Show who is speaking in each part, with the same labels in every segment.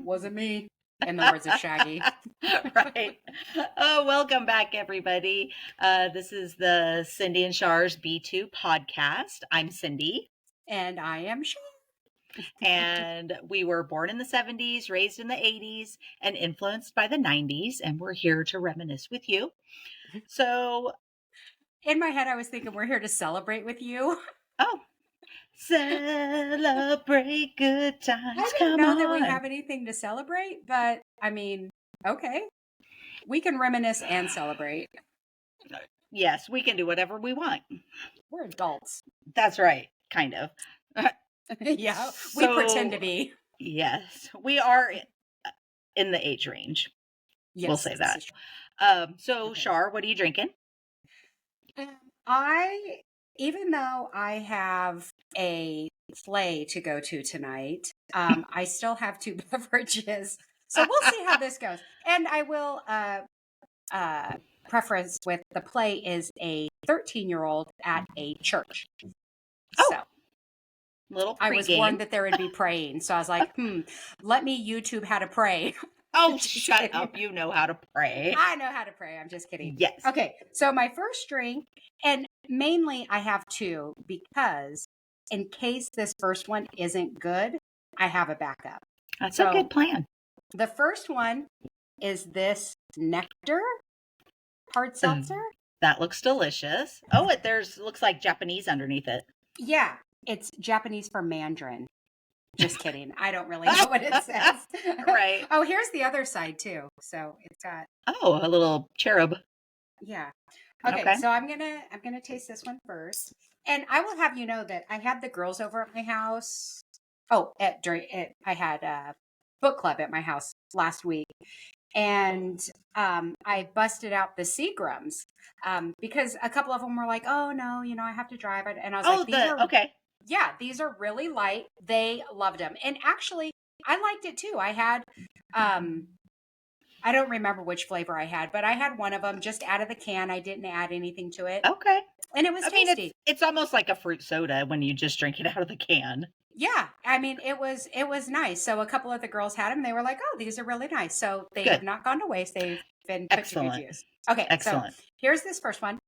Speaker 1: Wasn't me, in the words of Shaggy.
Speaker 2: Right. Oh, welcome back, everybody. This is the Cindy and Char's B2 podcast. I'm Cindy,
Speaker 1: And I am sure.
Speaker 2: and we were born in the 70s, raised in the 80s, and influenced by the 90s, and we're here to reminisce with you. So,
Speaker 1: In my head, I was thinking we're here to celebrate with you.
Speaker 2: oh, celebrate good times.
Speaker 1: I didn't know that we have anything to celebrate, but I mean, okay. We can reminisce and celebrate.
Speaker 2: Yes, we can do whatever we want.
Speaker 1: We're adults.
Speaker 2: That's right, kind of.
Speaker 1: Yeah, we pretend to be.
Speaker 2: Yes, we are in the age range.
Speaker 1: Yes,
Speaker 2: we'll say that. So,
Speaker 1: Okay.
Speaker 2: Char, what are you drinking?
Speaker 1: Even though I have a play to go to tonight, I still have two beverages. So we'll see how this goes. And I will preference with the play is a 13-year-old at a church.
Speaker 2: Oh,
Speaker 1: so
Speaker 2: little
Speaker 1: I was warned that there would be praying. So I was like, let me YouTube how to pray.
Speaker 2: Oh, shut up. You know how to pray.
Speaker 1: I know how to pray. I'm just kidding.
Speaker 2: Yes.
Speaker 1: Okay. So my first drink, and mainly I have two because in case this first one isn't good, I have a backup.
Speaker 2: That's a good plan.
Speaker 1: The first one is this nectar hard seltzer.
Speaker 2: That looks delicious. Oh, looks like Japanese underneath it.
Speaker 1: Yeah. It's Japanese for Mandarin. Just kidding. I don't really know what it says.
Speaker 2: Right.
Speaker 1: Oh, here's the other side too. So it's got
Speaker 2: a little cherub.
Speaker 1: Yeah. Okay. So I'm gonna taste this one first, and I will have you know that I had the girls over at my house. Oh, I had a book club at my house last week, and I busted out the Seagrams because a couple of them were like, "Oh no, I have to drive," and I was like, "These are
Speaker 2: okay."
Speaker 1: Yeah, these are really light. They loved them. And actually, I liked it too. I had, I don't remember which flavor I had, but I had one of them just out of the can. I didn't add anything to it.
Speaker 2: Okay.
Speaker 1: And it was tasty.
Speaker 2: It's almost like a fruit soda when you just drink it out of the can.
Speaker 1: Yeah. I mean, it was nice. So a couple of the girls had them. They were like, oh, these are really nice. So they have not gone to waste. They've been put to good use. Okay.
Speaker 2: Excellent.
Speaker 1: So here's this first one.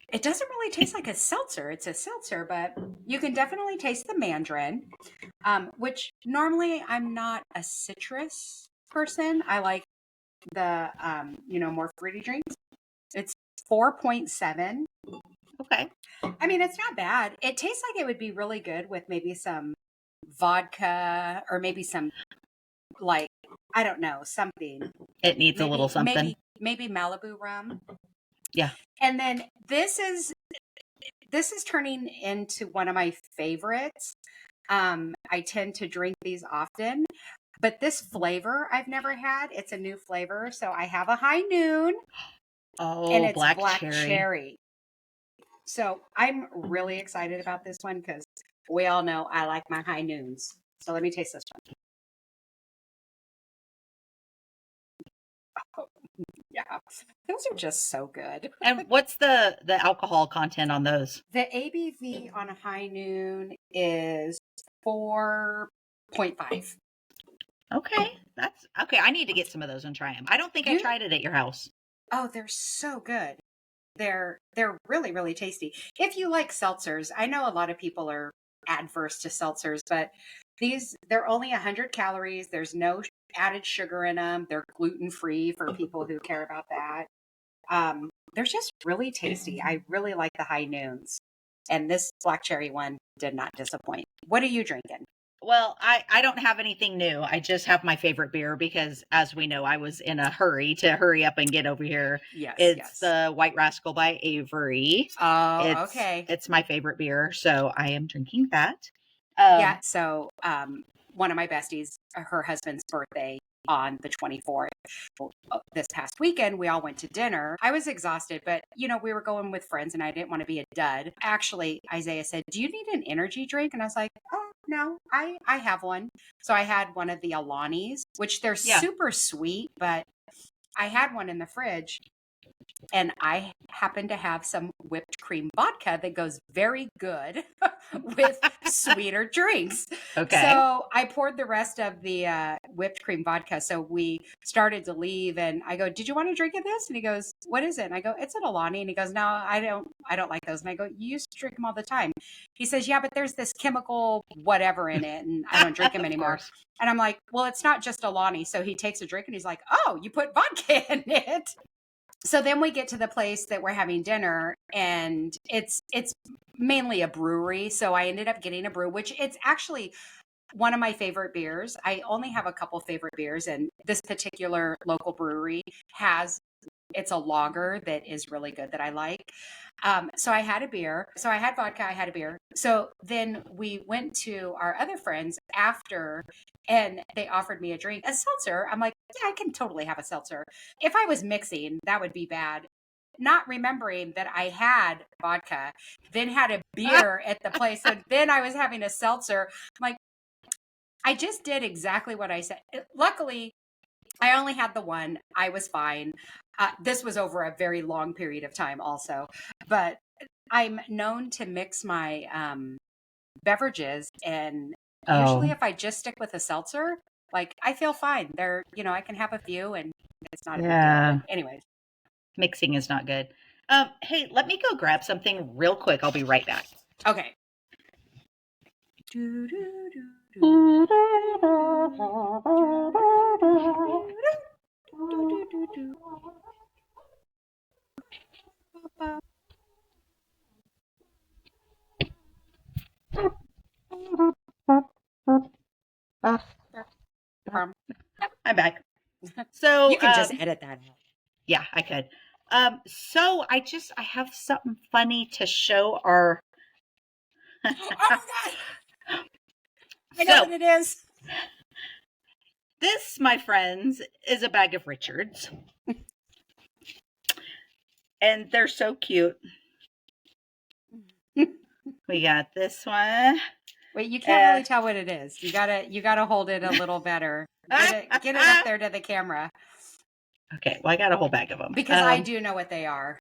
Speaker 1: It doesn't really taste like a seltzer. It's a seltzer, but you can definitely taste the mandarin, which normally I'm not a citrus person. I like the, more fruity drinks. It's 4.7.
Speaker 2: Okay.
Speaker 1: I mean, it's not bad. It tastes like it would be really good with maybe some vodka or maybe some, like, I don't know, something.
Speaker 2: It needs a little something.
Speaker 1: Maybe Malibu rum.
Speaker 2: Yeah.
Speaker 1: And then this is turning into one of my favorites. I tend to drink these often, but this flavor I've never had. It's a new flavor. So I have a High Noon.
Speaker 2: Oh,
Speaker 1: and it's
Speaker 2: black
Speaker 1: cherry. So I'm really excited about this one because we all know I like my High Noons. So let me taste this one. Yeah, those are just so good.
Speaker 2: And what's the alcohol content on those?
Speaker 1: The ABV on a High Noon is 4.5.
Speaker 2: Okay, that's okay. I need to get some of those and try them. I don't think I tried it at your house.
Speaker 1: Oh, they're so good. They're really, really tasty. If you like seltzers, I know a lot of people are adverse to seltzers, but they're only 100 calories. There's no added sugar in them. They're gluten-free for people who care about that. They're just really tasty. I really like the High Noons. And this black cherry one did not disappoint. What are you drinking?
Speaker 2: Well, I don't have anything new. I just have my favorite beer because, as we know, I was in a hurry to hurry up and get over here.
Speaker 1: Yes,
Speaker 2: it's the White Rascal by Avery.
Speaker 1: Oh, okay.
Speaker 2: It's my favorite beer, so I am drinking that.
Speaker 1: Yeah, so one of my besties, her husband's birthday on the 24th. This past weekend, we all went to dinner. I was exhausted, but we were going with friends and I didn't want to be a dud. Actually, Isaiah said, do you need an energy drink? And I was like, oh, no, I have one. So I had one of the Alanis, which they're super sweet, but I had one in the fridge and I happen to have some whipped cream vodka that goes very good with sweeter drinks.
Speaker 2: Okay.
Speaker 1: So I poured the rest of the whipped cream vodka. So we started to leave, and I go, "Did you want to drink of this?" And he goes, "What is it?" And I go, "It's an Alani." And he goes, "No, I don't like those." And I go, "You used to drink them all the time." He says, "Yeah, but there's this chemical whatever in it, and I don't drink them
Speaker 2: Of
Speaker 1: anymore."
Speaker 2: course.
Speaker 1: And I'm like, "Well, it's not just Alani." So he takes a drink and he's like, "Oh, you put vodka in it." So then we get to the place that we're having dinner, and it's mainly a brewery. So I ended up getting a brew, which it's actually one of my favorite beers. I only have a couple favorite beers, and this particular local brewery has it's a lager that is really good that I like. So I had a beer. So I had vodka, I had a beer. So then we went to our other friends after, and they offered me a drink, a seltzer. I'm like, yeah, I can totally have a seltzer. If I was mixing, that would be bad. Not remembering that I had vodka, then had a beer at the place. So then I was having a seltzer. I'm like, I just did exactly what I said. Luckily, I only had the one. I was fine. This was over a very long period of time, also. But I'm known to mix my beverages, and usually,
Speaker 2: Oh,
Speaker 1: if I just stick with a seltzer, like I feel fine. I can have a few, and it's not a big deal.
Speaker 2: yeah.
Speaker 1: But anyways,
Speaker 2: Mixing is not good. Hey, let me go grab something real quick. I'll be right back.
Speaker 1: okay.
Speaker 2: I'm back. So,
Speaker 1: You can just edit that out.
Speaker 2: yeah, I could. So I have something funny to show our.
Speaker 1: Oh my god! I know
Speaker 2: So
Speaker 1: what it is.
Speaker 2: this, my friends, is a bag of Richards, and they're so cute. We got this one.
Speaker 1: Wait, you can't really tell what it is. You gotta hold it a little better. Get it up there to the camera.
Speaker 2: Okay, well, I got a whole bag of them.
Speaker 1: Because I do know what they are.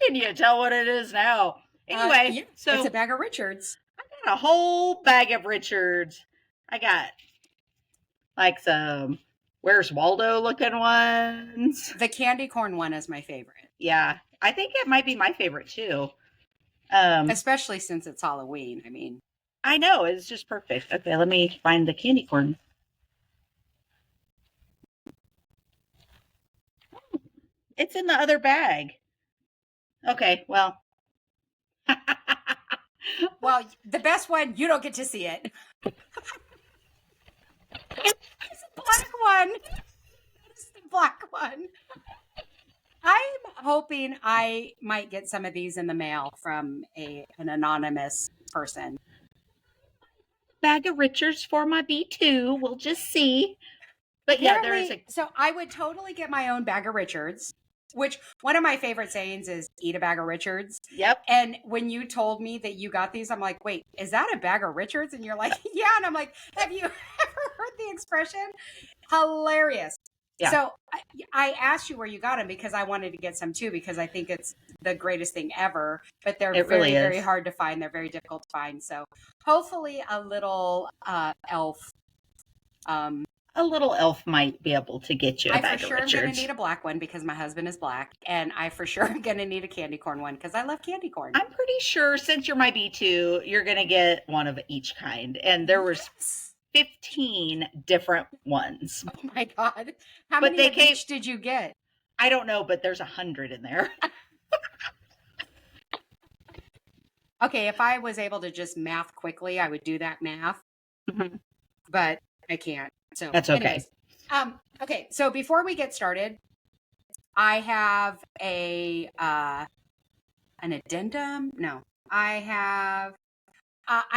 Speaker 2: Can you tell what it is now? Anyway,
Speaker 1: Yeah,
Speaker 2: so
Speaker 1: it's a bag of Richards.
Speaker 2: I got a whole bag of Richards. I got like some Where's Waldo looking ones.
Speaker 1: The candy corn one is my favorite.
Speaker 2: Yeah, I think it might be my favorite too.
Speaker 1: Especially since it's Halloween. I mean,
Speaker 2: I know, it's just perfect. Okay, let me find the candy corn. It's in the other bag. Okay, well.
Speaker 1: well, the best one, you don't get to see it. It's a black one. It's the black one. I'm hoping I might get some of these in the mail from an anonymous person.
Speaker 2: Bag of Richards for my B2. We'll just see. But
Speaker 1: Apparently,
Speaker 2: yeah, there's a.
Speaker 1: so I would totally get my own bag of Richards, which one of my favorite sayings is eat a bag of Richards.
Speaker 2: Yep.
Speaker 1: And when you told me that you got these, I'm like, wait, is that a bag of Richards? And you're like, yeah. And I'm like, have you ever heard the expression? Hilarious.
Speaker 2: Yeah.
Speaker 1: So I asked you where you got them because I wanted to get some too, because I think it's the greatest thing ever, but they're very, very hard to find. They're very difficult to find. So hopefully a little elf.
Speaker 2: A little elf might be able to get you a bag of Richards. I for sure am
Speaker 1: going to need a black one because my husband is black, and I for sure am going to need a candy corn one because I love candy corn.
Speaker 2: I'm pretty sure since you're my B2, you're going to get one of each kind. And there was 15 different ones.
Speaker 1: Oh my God. How many of each did you get?
Speaker 2: I don't know, but there's 100 in there.
Speaker 1: Okay, if I was able to just math quickly, I would do that math. Mm-hmm. But I can't. So
Speaker 2: that's okay.
Speaker 1: Anyways, okay, so before we get started, I have an addendum. No, I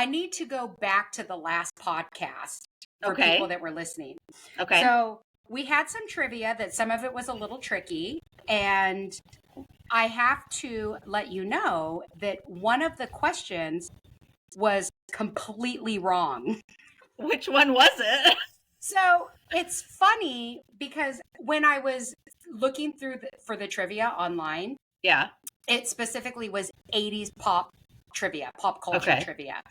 Speaker 1: need to go back to the last podcast for people that were listening.
Speaker 2: Okay.
Speaker 1: So we had some trivia that some of it was a little tricky, and I have to let you know that one of the questions was completely wrong.
Speaker 2: Which one was it?
Speaker 1: So It's funny because when I was looking through for the trivia online,
Speaker 2: Yeah.
Speaker 1: it specifically was 80s pop trivia, pop culture
Speaker 2: Okay.
Speaker 1: trivia.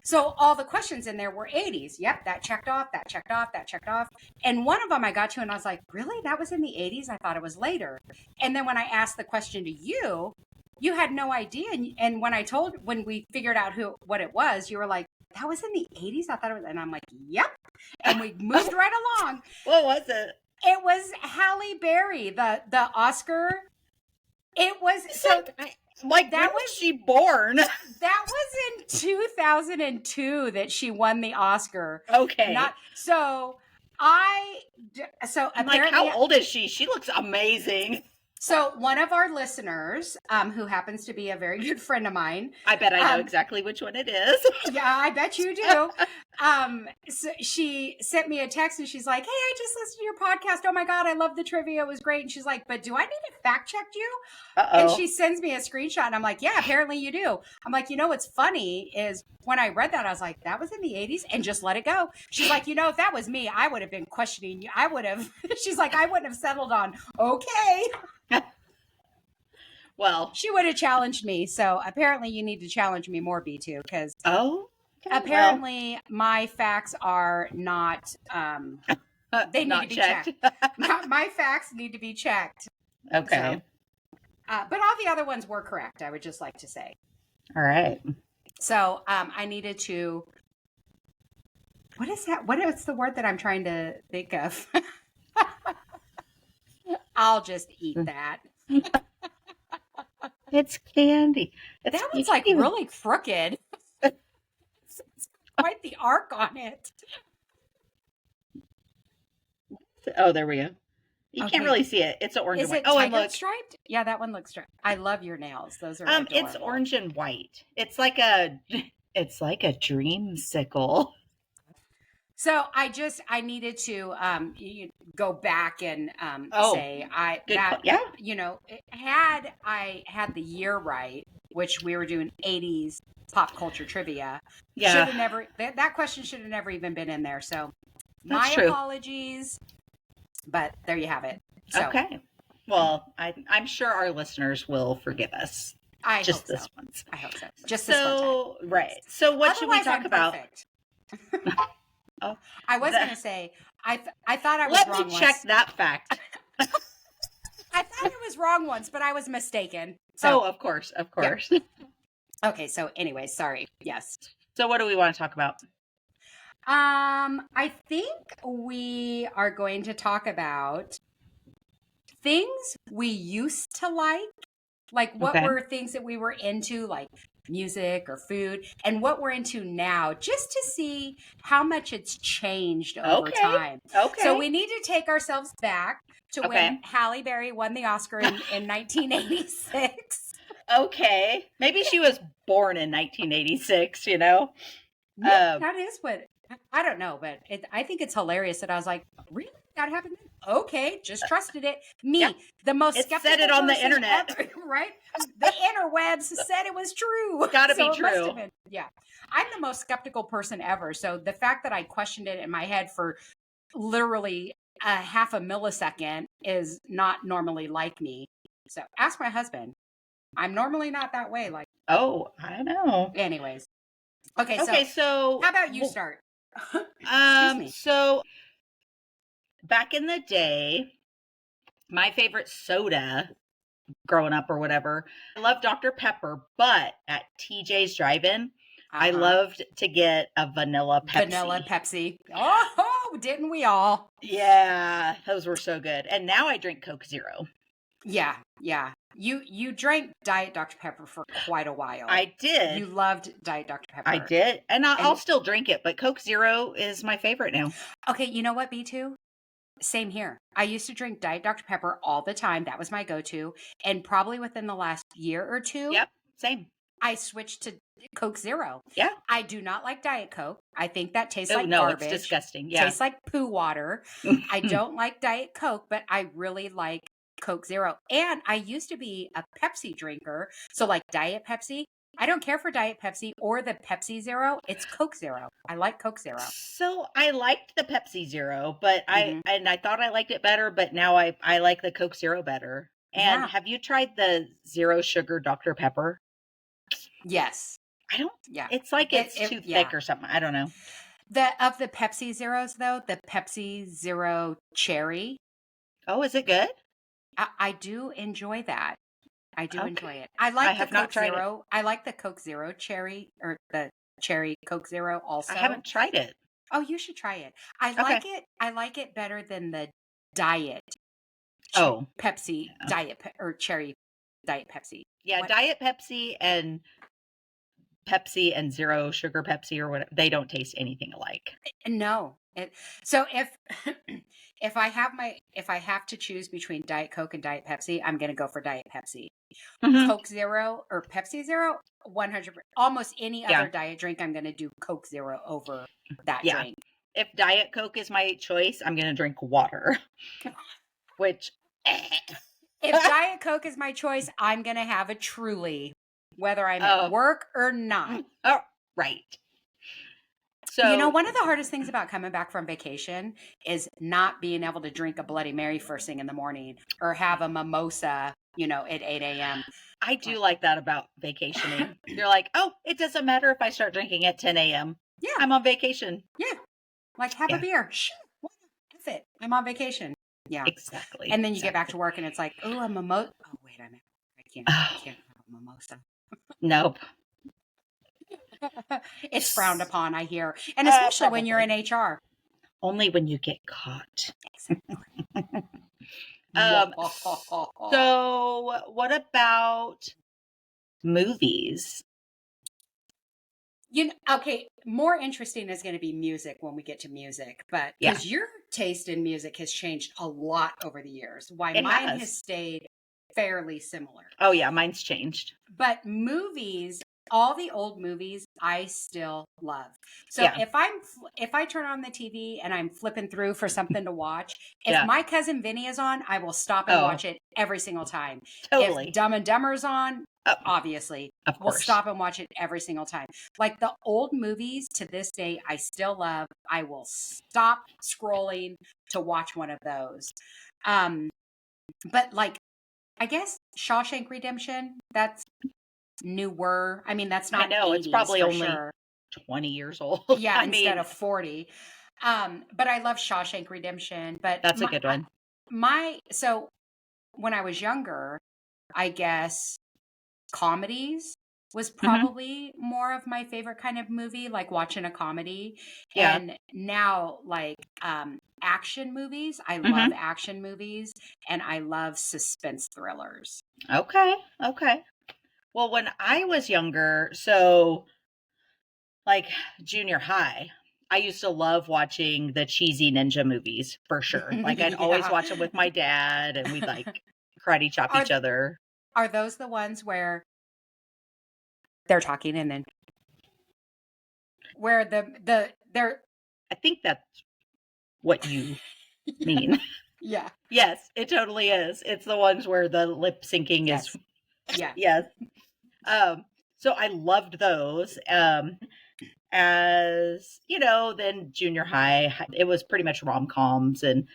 Speaker 1: So all the questions in there were 80s. Yep, that checked off, that checked off, that checked off. And one of them I got to and I was like, really? That was in the 80s? I thought it was later. And then when I asked the question to you, you had no idea. And when we figured out what it was, you were like, that was in the 80s? I thought it was, and I'm like, yep. And we moved right along.
Speaker 2: What was it?
Speaker 1: It was Halle Berry, the Oscar. It was so
Speaker 2: Like,
Speaker 1: that
Speaker 2: when was she born?
Speaker 1: that was in 2002 that she won the Oscar.
Speaker 2: Okay.
Speaker 1: Not so so
Speaker 2: I'm like,
Speaker 1: apparently
Speaker 2: how old is she? She looks amazing.
Speaker 1: so one of our listeners, who happens to be a very good friend of mine.
Speaker 2: I bet I know exactly which one it is.
Speaker 1: Yeah, I bet you do. So she sent me a text and she's like, hey, I just listened to your podcast. Oh my God, I love the trivia. It was great. And she's like, but do I need to fact check you?
Speaker 2: Uh-oh.
Speaker 1: And she sends me a screenshot and I'm like, yeah, apparently you do. I'm like, what's funny is when I read that, I was like, that was in the 80s and just let it go. She's like, if that was me, I would have been questioning you. I would have, she's like, I wouldn't have settled on, okay.
Speaker 2: Well,
Speaker 1: she would have challenged me. So apparently you need to challenge me more, B2, because apparently my facts are not, they need to be checked. My facts need to be checked.
Speaker 2: Okay.
Speaker 1: So, but all the other ones were correct, I would just like to say.
Speaker 2: All right.
Speaker 1: So I needed to, what is that? What is the word that I'm trying to think of? I'll just eat that.
Speaker 2: It's candy.
Speaker 1: That one's like really crooked. It's quite the arc on it.
Speaker 2: Oh, there we go. You can't really see it. It's an orange and white.
Speaker 1: Oh, and look, striped? Yeah, that one looks striped. I love your nails. Those are adorable.
Speaker 2: It's orange and white. It's like a dreamsicle.
Speaker 1: So I needed to go back and say had I had the year right, which we were doing 80s pop culture trivia. Yeah. That question should have never even been in there. So my apologies. But there you have it. So,
Speaker 2: okay. Well, I'm sure our listeners will forgive us.
Speaker 1: I hope so.
Speaker 2: Once.
Speaker 1: I hope so. Just this one time.
Speaker 2: Right. So what should we talk about?
Speaker 1: Oh, I was going to say, I thought I was wrong once.
Speaker 2: Let me check that fact.
Speaker 1: I thought I was wrong once, but I was mistaken. So,
Speaker 2: of course.
Speaker 1: Yeah. Okay. So anyway, sorry. Yes.
Speaker 2: So what do we want to talk about?
Speaker 1: I think we are going to talk about things we used to like what were things that we were into, like music or food, and what we're into now, just to see how much it's changed over time. Okay. So we need to take ourselves back to when Halle Berry won the Oscar in 1986.
Speaker 2: Okay. Maybe she was born in 1986,
Speaker 1: That is what... I don't know, but I think it's hilarious that I was like, really? That happened? Okay, just trusted it. The most skeptical
Speaker 2: said it on the internet.
Speaker 1: Ever, right? The interwebs said it was true.
Speaker 2: Gotta be true.
Speaker 1: Yeah. I'm the most skeptical person ever. So the fact that I questioned it in my head for literally a half a millisecond is not normally like me. So ask my husband. I'm normally not that way. Like,
Speaker 2: oh, I know.
Speaker 1: Anyways. Okay,
Speaker 2: so
Speaker 1: how about you start?
Speaker 2: So back in the day, my favorite soda growing up or whatever, I loved Dr. Pepper, but at TJ's Drive-In, I loved to get a vanilla Pepsi.
Speaker 1: Oh, didn't we all?
Speaker 2: Yeah, those were so good. And now I drink Coke Zero.
Speaker 1: Yeah. You drank Diet Dr. Pepper for quite a while.
Speaker 2: I did.
Speaker 1: You loved Diet Dr. Pepper.
Speaker 2: I did. And I'll still drink it, but Coke Zero is my favorite now.
Speaker 1: Okay, you know what, B2? Same here. I used to drink Diet Dr. Pepper all the time. That was my go-to. And probably within the last year or two.
Speaker 2: Yep, same.
Speaker 1: I switched to Coke Zero.
Speaker 2: Yeah.
Speaker 1: I do not like Diet Coke. I think that tastes like garbage.
Speaker 2: It's disgusting. Yeah.
Speaker 1: Tastes like poo water. I don't like Diet Coke, but I really like Coke Zero. And I used to be a Pepsi drinker. So like Diet Pepsi, I don't care for Diet Pepsi or the Pepsi Zero. It's Coke Zero. I like Coke Zero.
Speaker 2: So I liked the Pepsi Zero, but
Speaker 1: Mhm.
Speaker 2: I thought I liked it better, but now I like the Coke Zero better. And
Speaker 1: Yeah.
Speaker 2: have you tried the zero sugar Dr. Pepper?
Speaker 1: Yes.
Speaker 2: I don't,
Speaker 1: Yeah.
Speaker 2: it's like it's too
Speaker 1: Yeah.
Speaker 2: thick or something. I don't know.
Speaker 1: The Pepsi Zeros though, the Pepsi Zero Cherry,
Speaker 2: Oh, is it good?
Speaker 1: I do enjoy that. I do enjoy
Speaker 2: Okay.
Speaker 1: it. I
Speaker 2: I
Speaker 1: like the
Speaker 2: have not
Speaker 1: Coke
Speaker 2: tried it.
Speaker 1: Zero. I like the Coke Zero Cherry or the Cherry Coke Zero
Speaker 2: I
Speaker 1: also.
Speaker 2: haven't tried it.
Speaker 1: Oh, you should try it.
Speaker 2: Okay.
Speaker 1: I like it better than the Diet
Speaker 2: Oh,
Speaker 1: Pepsi
Speaker 2: yeah.
Speaker 1: Or Cherry Diet Pepsi.
Speaker 2: Yeah,
Speaker 1: What?
Speaker 2: Diet Pepsi and zero sugar Pepsi or whatever, they don't taste anything alike.
Speaker 1: No. So if if I have to choose between Diet Coke and Diet Pepsi, I'm going to go for Diet Pepsi.
Speaker 2: Mhm.
Speaker 1: Coke Zero or Pepsi Zero, 100. Almost any other
Speaker 2: Yeah.
Speaker 1: diet drink, I'm going to do Coke Zero over that
Speaker 2: Yeah.
Speaker 1: drink.
Speaker 2: If Diet Coke is my choice, I'm going to drink water, which
Speaker 1: If Diet Coke is my choice, I'm going to have a Truly, whether I'm at
Speaker 2: oh,
Speaker 1: work or not.
Speaker 2: oh, right.
Speaker 1: You know,
Speaker 2: So,
Speaker 1: one of the hardest things about coming back from vacation is not being able to drink a Bloody Mary first thing in the morning or have a mimosa, at 8 a.m.
Speaker 2: I do
Speaker 1: Like,
Speaker 2: like that about vacationing. You're like, "Oh, it doesn't matter if I start drinking at 10 AM.
Speaker 1: yeah,
Speaker 2: I'm on vacation."
Speaker 1: yeah. Like, have a
Speaker 2: Yeah,
Speaker 1: beer. Sure. Why not? F it. I'm on vacation. Yeah.
Speaker 2: exactly,
Speaker 1: And then you get back to
Speaker 2: exactly.
Speaker 1: work and it's like, oh, a mimosa. Oh, wait, I
Speaker 2: Oh,
Speaker 1: can't have a mimosa.
Speaker 2: nope.
Speaker 1: It's frowned
Speaker 2: S
Speaker 1: upon, I hear. And especially when you're in
Speaker 2: Probably.
Speaker 1: HR.
Speaker 2: Only when you get caught.
Speaker 1: Exactly.
Speaker 2: Um, so what about movies?
Speaker 1: Okay, more interesting is going to be music when we get to music, but
Speaker 2: Yeah,
Speaker 1: because your taste in music has changed a lot over the years, why
Speaker 2: it
Speaker 1: mine has
Speaker 2: has.
Speaker 1: stayed fairly similar.
Speaker 2: Oh, yeah, mine's changed.
Speaker 1: But movies, all the old movies, I still love. So
Speaker 2: Yeah,
Speaker 1: if I turn on the TV and I'm flipping through for something to watch, if
Speaker 2: yeah.
Speaker 1: my cousin Vinny is on, I will stop and
Speaker 2: Oh,
Speaker 1: watch it every single time. If
Speaker 2: totally.
Speaker 1: Dumb and Dumber's on,
Speaker 2: Oh,
Speaker 1: obviously,
Speaker 2: of
Speaker 1: we'll
Speaker 2: course.
Speaker 1: stop and watch it every single time. Like the old movies to this day, I still love. I will stop scrolling to watch one of those. Um, but like I guess Shawshank Redemption, that's newer. I mean, that's
Speaker 2: I
Speaker 1: not
Speaker 2: know, it's
Speaker 1: 80s
Speaker 2: probably
Speaker 1: for
Speaker 2: only
Speaker 1: sure.
Speaker 2: 20 years old.
Speaker 1: Yeah,
Speaker 2: I
Speaker 1: instead
Speaker 2: mean,
Speaker 1: of 40. But I love Shawshank Redemption. But
Speaker 2: that's a good one.
Speaker 1: so when I was younger, I guess comedies was
Speaker 2: Mhm.
Speaker 1: probably more of my favorite kind of movie, like watching a comedy.
Speaker 2: Yeah.
Speaker 1: And now, like action movies, I love
Speaker 2: Mhm.
Speaker 1: action movies and I love suspense thrillers.
Speaker 2: Okay, okay. Well, when I was younger, so like junior high, I used to love watching the cheesy ninja movies for sure. Like I'd always
Speaker 1: Yeah.
Speaker 2: watch them with my dad and we'd like karate chop
Speaker 1: Are
Speaker 2: each
Speaker 1: th-
Speaker 2: other.
Speaker 1: are those the ones where they're talking and then where they're
Speaker 2: I think that's what you mean.
Speaker 1: yeah.
Speaker 2: Yes, it totally is. It's the ones where the lip syncing is
Speaker 1: Yes. Yeah.
Speaker 2: yes. Um so I loved those. As then junior high, it was pretty much rom-coms and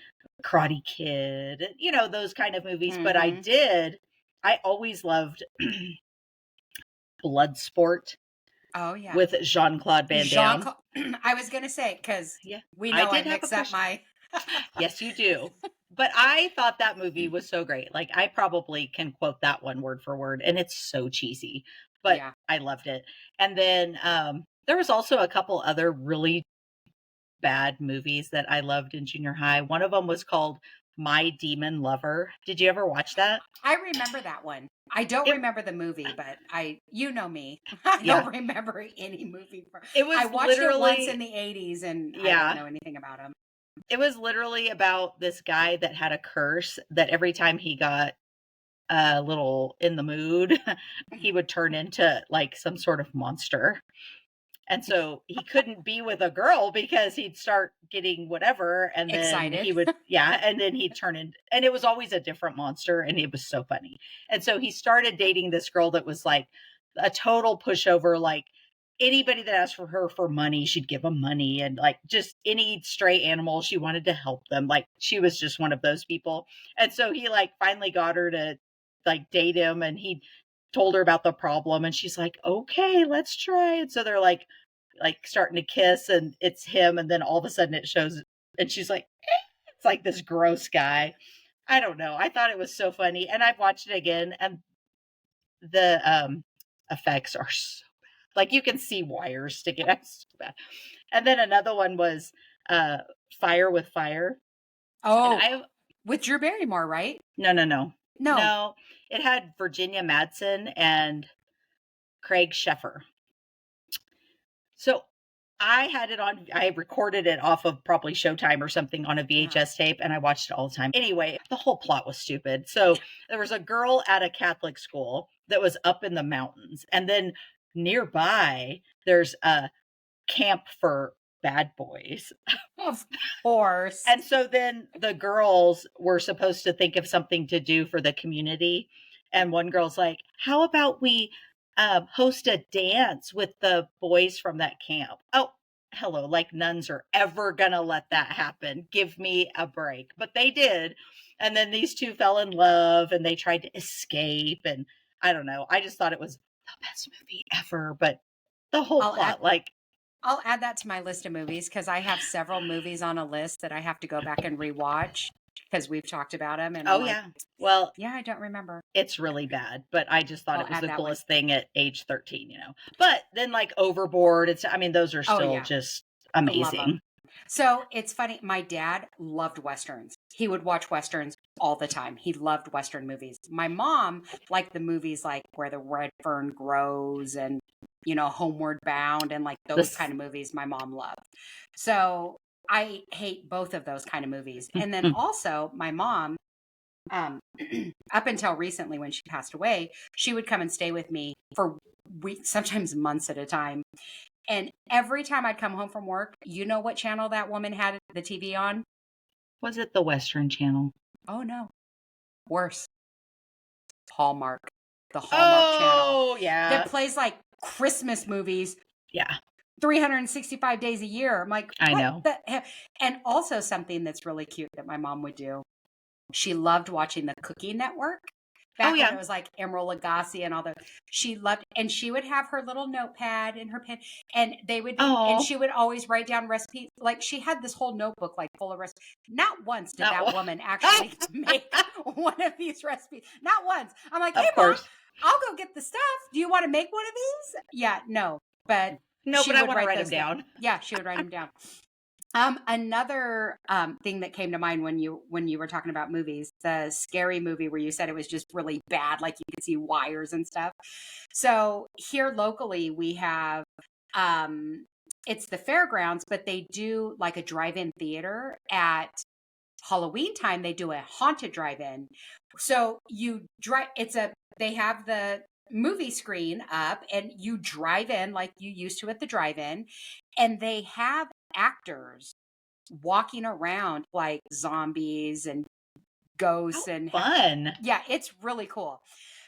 Speaker 2: Karate Kid, those kind of movies. But
Speaker 1: Mhm.
Speaker 2: I always loved Bloodsport
Speaker 1: Oh yeah.
Speaker 2: with Jean-Claude Van
Speaker 1: Jean
Speaker 2: Damme.
Speaker 1: I was going to say cuz
Speaker 2: Yeah,
Speaker 1: we
Speaker 2: I
Speaker 1: know I
Speaker 2: did have a
Speaker 1: mix up
Speaker 2: crush.
Speaker 1: my
Speaker 2: Yes, you do. But I thought that movie was so great. Like I probably can quote that one word for word, and it's so cheesy, but
Speaker 1: Yeah.
Speaker 2: I loved it. And then there was also a couple other really bad movies that I loved in junior high. One of them was called My Demon Lover. Did you ever watch that?
Speaker 1: I remember that one. I don't
Speaker 2: It
Speaker 1: remember the movie, but you know me. I
Speaker 2: Yeah.
Speaker 1: don't remember any movie.
Speaker 2: It
Speaker 1: I
Speaker 2: was
Speaker 1: watched it once in
Speaker 2: literally
Speaker 1: the 80s and I don't
Speaker 2: yeah.
Speaker 1: know anything about him.
Speaker 2: It was literally about this guy that had a curse that every time he got a little in the mood, he would turn into like some sort of monster. And so he couldn't be with a girl because he'd start getting whatever and then
Speaker 1: Excited.
Speaker 2: he would and then he'd turn in and it was always a different monster and it was so funny. And so he started dating this girl that was like a total pushover. Like anybody that asked for her for money, she'd give them money, and like just any stray animal, she wanted to help them. Like she was just one of those people. And so he like finally got her to like date him, and he told her about the problem, and she's like, okay, let's try. And so they're like starting to kiss, and it's him, and then all of a sudden it shows, and she's like, it's like this gross guy. I don't know. I thought it was so funny, and I've watched it again, and the effects are so bad. Like you can see wires sticking out so bad. And then another one was uh Fire with Fire. And
Speaker 1: Oh,
Speaker 2: I
Speaker 1: with Drew Barrymore, right?
Speaker 2: no. It had Virginia Madsen and Craig Sheffer. So I had it on, I recorded it off of probably Showtime or something on a VHS tape, and I watched it all the time. Anyway, the whole plot was stupid. So there was a girl at a Catholic school that was up in the mountains, and then nearby there's a camp for bad boys.
Speaker 1: Of course.
Speaker 2: And so then the girls were supposed to think of something to do for the community. And one girl's like, how about we host a dance with the boys from that camp? Oh, hello. Like nuns are ever going to let that happen. Give me a break. But they did. And then these two fell in love and they tried to escape. And I don't know. I just thought it was the best movie ever. But the whole plot,
Speaker 1: I'll add that to my list of movies because I have several movies on a list that I have to go back and rewatch because we've talked about them. And
Speaker 2: well,
Speaker 1: yeah, I don't remember.
Speaker 2: It's really bad, but I just thought it was the coolest thing at age 13, But then like Overboard, those are still just amazing.
Speaker 1: So it's funny. My dad loved Westerns. He would watch Westerns all the time. He loved Western movies. My mom liked the movies like Where the Red Fern Grows and, Homeward Bound and like those kind of movies my mom loved. So I hate both of those kind of movies. And then also my mom, up until recently when she passed away, she would come and stay with me for weeks, sometimes months at a time. And every time I'd come home from work, you know what channel that woman had the TV on?
Speaker 2: Was it the Western Channel?
Speaker 1: Oh, no. Worse. Hallmark. The Hallmark channel.
Speaker 2: Oh, yeah.
Speaker 1: That plays like Christmas movies.
Speaker 2: Yeah.
Speaker 1: 365 days a year. I'm like,
Speaker 2: I know.
Speaker 1: And also something that's really cute that my mom would do. She loved watching the Cooking Network. Back when it was like Emeril Lagasse and all the, she loved, and she would have her little notepad and her pen, and they would, and she would always write down recipes. Like she had this whole notebook like full of recipes. Not once did that woman actually make one of these recipes. Not once. I'm like, hey, Mom, I'll go get the stuff. Do you want to make one of these? Yeah, no, but
Speaker 2: I want to write them down.
Speaker 1: Yeah, she would write them down. Another thing that came to mind when you were talking about movies, the Scary Movie where you said it was just really bad, like you could see wires and stuff. So here locally we have it's the fairgrounds, but they do like a drive-in theater at Halloween time. They do a haunted drive-in. So they have the movie screen up and you drive in like you used to at the drive-in, and they have actors walking around like zombies and ghosts. And
Speaker 2: fun.
Speaker 1: Yeah, it's really cool.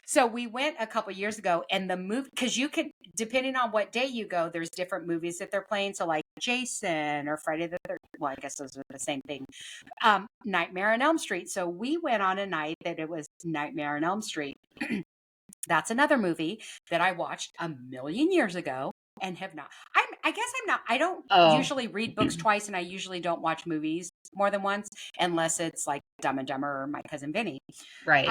Speaker 1: So we went a couple years ago, and the movie, because you can, depending on what day you go, there's different movies that they're playing. So like Jason or Friday the 13th, well, I guess those are the same thing. Nightmare on Elm Street. So we went on a night that it was Nightmare on Elm Street. That's another movie that I watched a million years ago and have not. I don't usually read books twice, and I usually don't watch movies more than once unless it's like Dumb and Dumber or My Cousin Vinny.
Speaker 2: Right.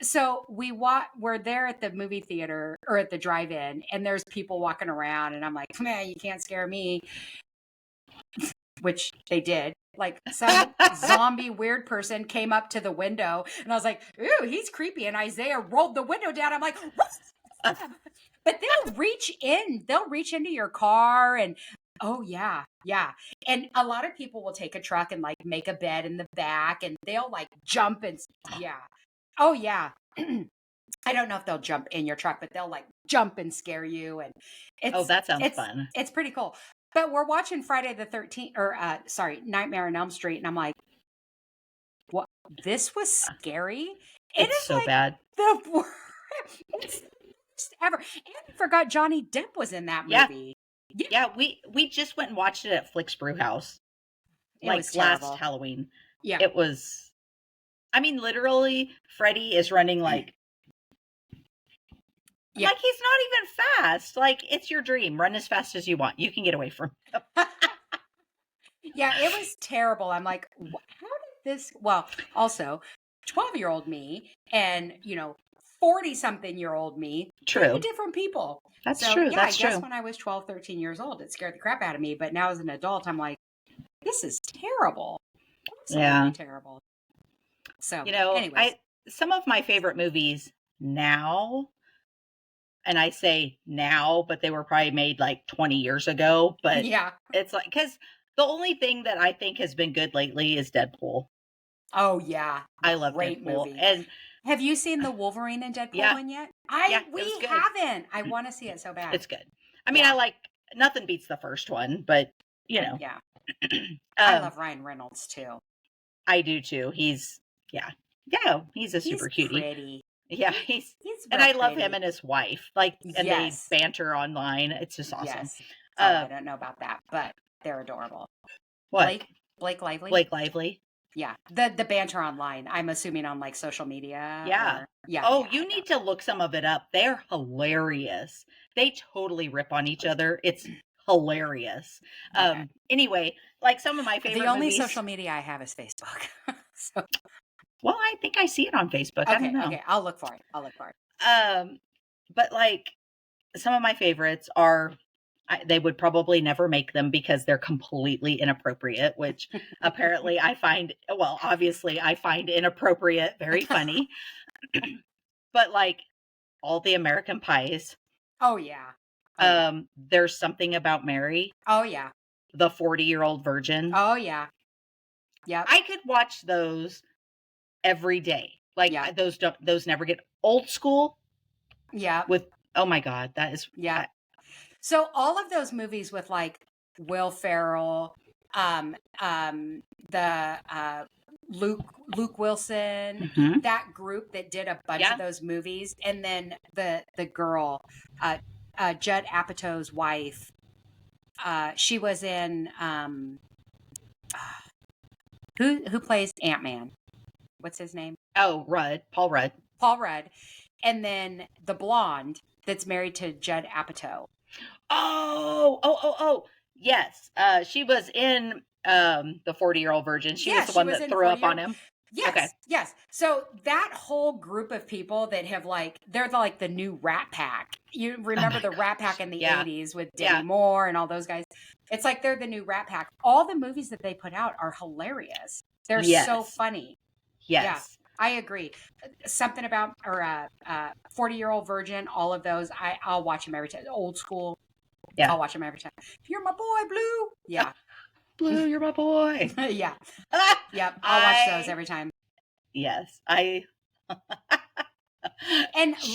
Speaker 1: So we're there at the movie theater or at the drive-in, and there's people walking around, and I'm like, man, you can't scare me. Which they did. Like some zombie weird person came up to the window, and I was like, ooh, he's creepy. And Isaiah rolled the window down. I'm like, but they'll reach into your car, and oh yeah. And a lot of people will take a truck and like make a bed in the back, and they'll like jump and oh yeah. I don't know if they'll jump in your truck, but they'll like jump and scare you. And
Speaker 2: that sounds fun.
Speaker 1: It's pretty cool. But we're watching Friday the 13th, or Nightmare on Elm Street, and I'm like, what? This was scary.
Speaker 2: It's so bad.
Speaker 1: The worst. Worst ever. And I forgot Johnny Depp was in that
Speaker 2: Yeah.
Speaker 1: movie.
Speaker 2: Yeah, we just went and watched it at Flick's Brew House.
Speaker 1: It was
Speaker 2: last
Speaker 1: terrible.
Speaker 2: Halloween.
Speaker 1: Yeah.
Speaker 2: It was, I mean, literally, Freddy is running like
Speaker 1: Yeah.
Speaker 2: like he's not even fast. Like, it's your dream. Run as fast as you want. You can get away from him.
Speaker 1: Yeah, it was terrible. I'm like, how did this? Well, also, 12-year-old me and 40-something-year-old me,
Speaker 2: True.
Speaker 1: different people.
Speaker 2: That's
Speaker 1: so
Speaker 2: true.
Speaker 1: yeah,
Speaker 2: That's
Speaker 1: I guess
Speaker 2: true.
Speaker 1: when I was 12, 13 years old, it scared the crap out of me. But now as an adult, I'm like, this is terrible. Absolutely terrible. So anyways.
Speaker 2: Some of my favorite movies now, and I say now, but they were probably made like 20 years ago. But
Speaker 1: yeah,
Speaker 2: it's like, because the only thing that I think has been good lately is Deadpool.
Speaker 1: Oh yeah,
Speaker 2: I love
Speaker 1: great
Speaker 2: Deadpool.
Speaker 1: movie.
Speaker 2: And
Speaker 1: have you seen the Wolverine and Deadpool
Speaker 2: Yeah.
Speaker 1: one yet? We
Speaker 2: good.
Speaker 1: haven't. I want to see it so bad.
Speaker 2: It's good. I mean, I like, nothing beats the first one, but
Speaker 1: Yeah. I love Ryan Reynolds too.
Speaker 2: I do too. He's he's a super cutie.
Speaker 1: Pretty.
Speaker 2: Yeah, he's and I love him and his wife. Like, and they banter online. It's just awesome.
Speaker 1: Yes. I don't know about that, but they're adorable.
Speaker 2: What?
Speaker 1: Blake Lively?
Speaker 2: Blake Lively.
Speaker 1: Yeah. The banter online, I'm assuming on like social media.
Speaker 2: Yeah.
Speaker 1: Yeah.
Speaker 2: You need to look some of it up. They're hilarious. They totally rip on each other. It's hilarious.
Speaker 1: Okay.
Speaker 2: Anyway, like some of my favorite
Speaker 1: The only
Speaker 2: movies,
Speaker 1: social media I have is Facebook. So.
Speaker 2: Well, I think I see it on Facebook. I don't know.
Speaker 1: Okay. I'll look for it.
Speaker 2: But like some of my favorites are, they would probably never make them because they're completely inappropriate, which apparently obviously I find inappropriate very funny. But like all the American Pies.
Speaker 1: Oh yeah.
Speaker 2: There's Something About Mary.
Speaker 1: Oh yeah.
Speaker 2: The 40-Year-Old Virgin.
Speaker 1: Oh yeah. Yeah.
Speaker 2: I could watch those every day. Like those never get Old School.
Speaker 1: Yeah.
Speaker 2: With, oh my God, that is.
Speaker 1: Yeah. So all of those movies with like Will Ferrell, the Luke Wilson, that group that did a bunch of those movies, and then the girl, Judd Apatow's wife, she was in who plays Ant-Man? What's his name?
Speaker 2: Oh, Paul Rudd.
Speaker 1: Paul Rudd, and then the blonde that's married to Judd Apatow.
Speaker 2: Oh, yes. She was in the 40-Year-Old Virgin. She was the one that threw up on him.
Speaker 1: Yes. Okay. Yes. So that whole group of people that have they're like the new Rat Pack. You remember the Rat Pack in the 80s with Demi Moore and all those guys. It's like they're the new Rat Pack. All the movies that they put out are hilarious. They're so funny.
Speaker 2: Yes.
Speaker 1: Yeah, I agree. Something About, or 40-Year-Old Virgin, all of those. I'll watch them every time. Old School. Yeah. I'll watch them every time. You're my boy, Blue. Yeah.
Speaker 2: Blue, you're my boy.
Speaker 1: Yeah. Yep. I'll watch those every time.
Speaker 2: Yes.
Speaker 1: And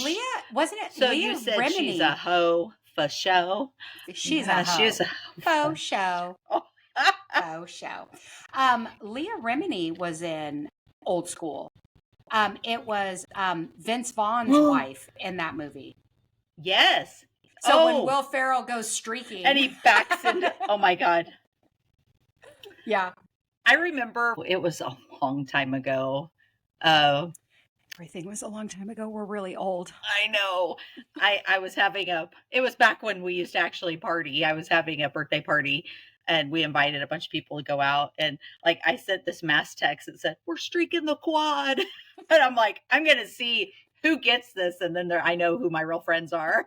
Speaker 1: Leah, wasn't it?
Speaker 2: So
Speaker 1: Leah
Speaker 2: you said
Speaker 1: Remini.
Speaker 2: She's a hoe for show.
Speaker 1: She's a hoe. She's a faux show. Faux show. Leah Remini was in Old School. It was Vince Vaughn's wife in that movie.
Speaker 2: Yes.
Speaker 1: So when Will Ferrell goes streaking.
Speaker 2: And he backs into, oh my God.
Speaker 1: Yeah.
Speaker 2: I remember it was a long time ago.
Speaker 1: Everything was a long time ago. We're really old.
Speaker 2: I know. I was having it was back when we used to actually party. I was having a birthday party and we invited a bunch of people to go out. And like, I sent this mass text that said, we're streaking the quad. And I'm like, I'm going to see who gets this. And then I know who my real friends are.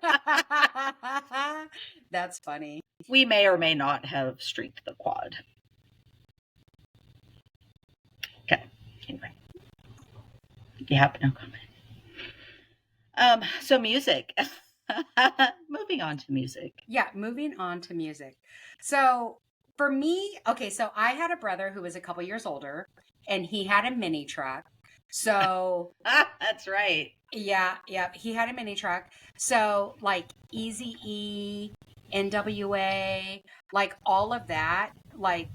Speaker 1: That's funny.
Speaker 2: We may or may not have streaked the quad. Okay. Anyway. Yeah, no comment. So music. Moving on to music.
Speaker 1: Yeah, moving on to music. So for me, so I had a brother who was a couple years older, and he had a mini truck. So
Speaker 2: that's right.
Speaker 1: Yeah, he had a mini truck. So like Eazy-E, NWA, like all of that, like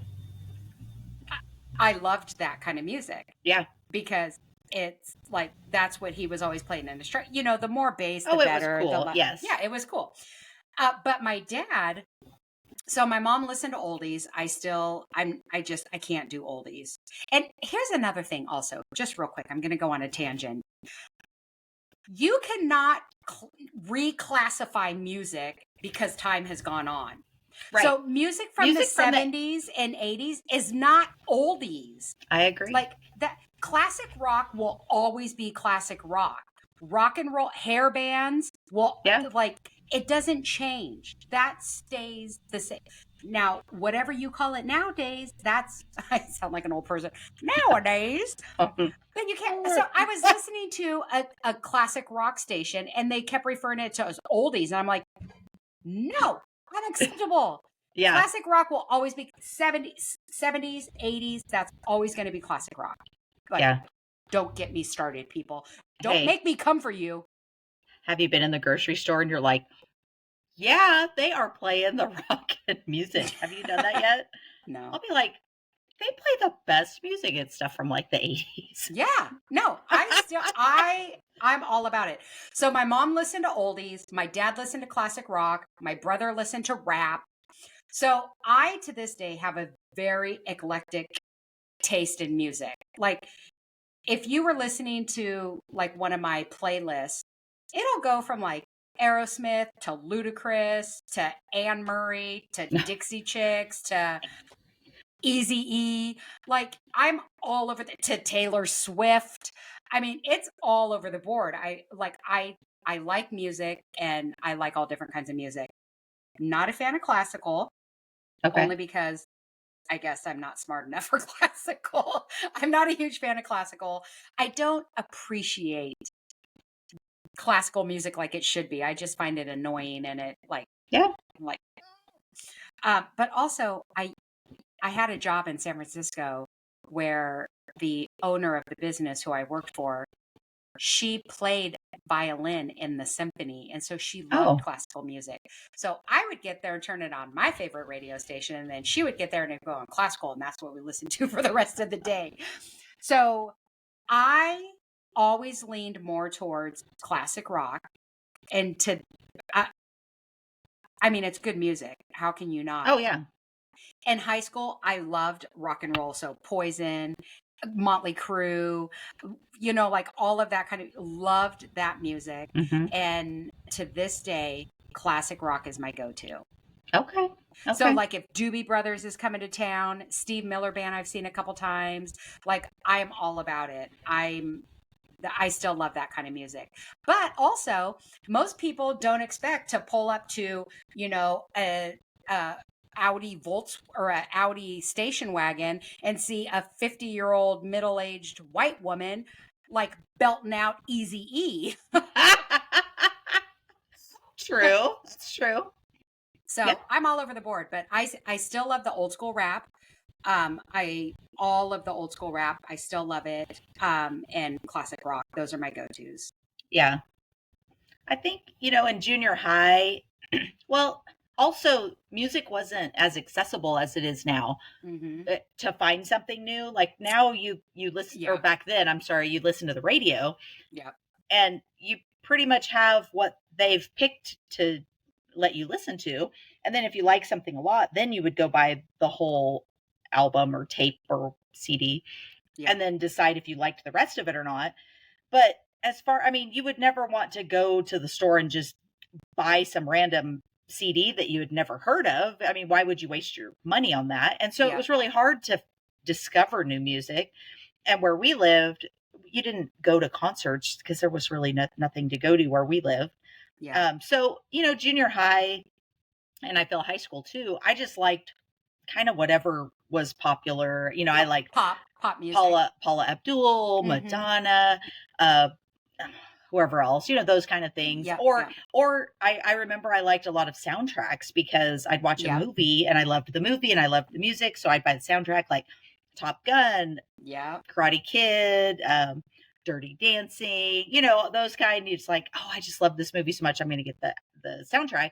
Speaker 1: I loved that kind of music.
Speaker 2: Yeah.
Speaker 1: Because it's like, that's what he was always playing in his truck. You know, the more bass, the
Speaker 2: Oh, it was
Speaker 1: better.
Speaker 2: cool. Yes.
Speaker 1: Yeah, it was cool. But my dad, so my mom listened to oldies. I can't do oldies. And here's another thing also, just real quick. I'm going to go on a tangent. You cannot reclassify music because time has gone on.
Speaker 2: Right.
Speaker 1: So music from the 70s and 80s is not oldies.
Speaker 2: I agree.
Speaker 1: Like that classic rock will always be classic rock. Rock and roll hair bands will like, it doesn't change. That stays the same. Now, whatever you call it nowadays, that's I sound like an old person. Nowadays, but you can't. So I was listening to a classic rock station and they kept referring it to as oldies. And I'm like, no, unacceptable.
Speaker 2: Yeah.
Speaker 1: Classic rock will always be 70s, 80s. That's always going to be classic rock. Like,
Speaker 2: yeah.
Speaker 1: Don't get me started, people. Don't make me come for you.
Speaker 2: Have you been in the grocery store and you're like, yeah, they are playing the rock and music. Have you done that yet?
Speaker 1: No.
Speaker 2: I'll be like, they play the best music and stuff from like the 80s.
Speaker 1: Yeah. No, I'm all about it. So my mom listened to oldies. My dad listened to classic rock. My brother listened to rap. So I, to this day, have a very eclectic taste in music. Like, if you were listening to like one of my playlists, it'll go from like Aerosmith to Ludacris to Anne Murray to Dixie Chicks to Eazy-E. Like, I'm all over to Taylor Swift. I mean, it's all over the board. I like music and I like all different kinds of music. Not a fan of classical.
Speaker 2: Okay.
Speaker 1: Only because I guess I'm not smart enough for classical. I'm not a huge fan of classical. I don't appreciate classical music like it should be. I just find it annoying and it but also I had a job in San Francisco where the owner of the business who I worked for, she played violin in the symphony. And so she loved classical music. So I would get there and turn it on my favorite radio station. And then she would get there and it'd go on classical. And that's what we listened to for the rest of the day. So I always leaned more towards classic rock. And I mean, it's good music. How can you not?
Speaker 2: Oh, yeah.
Speaker 1: In high school, I loved rock and roll. So Poison, Motley Crue, you know, like all of that kind of, loved that music.
Speaker 2: Mm-hmm.
Speaker 1: And to this day, classic rock is my go-to.
Speaker 2: Okay.
Speaker 1: So like if Doobie Brothers is coming to town, Steve Miller Band I've seen a couple times, like I am all about it. I still love that kind of music. But also, most people don't expect to pull up to, you know, a Audi Volts or an Audi station wagon and see a 50-year-old middle-aged white woman like belting out Eazy-E.
Speaker 2: True. It's true.
Speaker 1: So I'm all over the board, but I still love the old school rap. All of the old school rap, I still love it. And classic rock, those are my go-tos.
Speaker 2: Yeah. I think, you know, in junior high, well, also music wasn't as accessible as it is now.
Speaker 1: Mm-hmm.
Speaker 2: To find something new. Like now you listen, or back then, I'm sorry, you listen to the radio.
Speaker 1: Yeah.
Speaker 2: And you pretty much have what they've picked to let you listen to. And then if you like something a lot, then you would go buy the whole album or tape or CD and then decide if you liked the rest of it or not. But I mean, you would never want to go to the store and just buy some random CD that you had never heard of. I mean, why would you waste your money on that? And so it was really hard to discover new music. And where we lived, you didn't go to concerts because there was really nothing to go to where we lived. Yeah. So, you know, junior high and I feel high school too, I just liked kind of whatever was popular. You know, I liked
Speaker 1: pop music.
Speaker 2: Paula Abdul, Madonna, whoever else, you know, those kind of things. Or I remember I liked a lot of soundtracks because I'd watch a movie and I loved the movie and I loved the music. So I'd buy the soundtrack like Top Gun, Karate Kid, Dirty Dancing, you know, those kind. It's like, oh, I just love this movie so much. I'm going to get the soundtrack.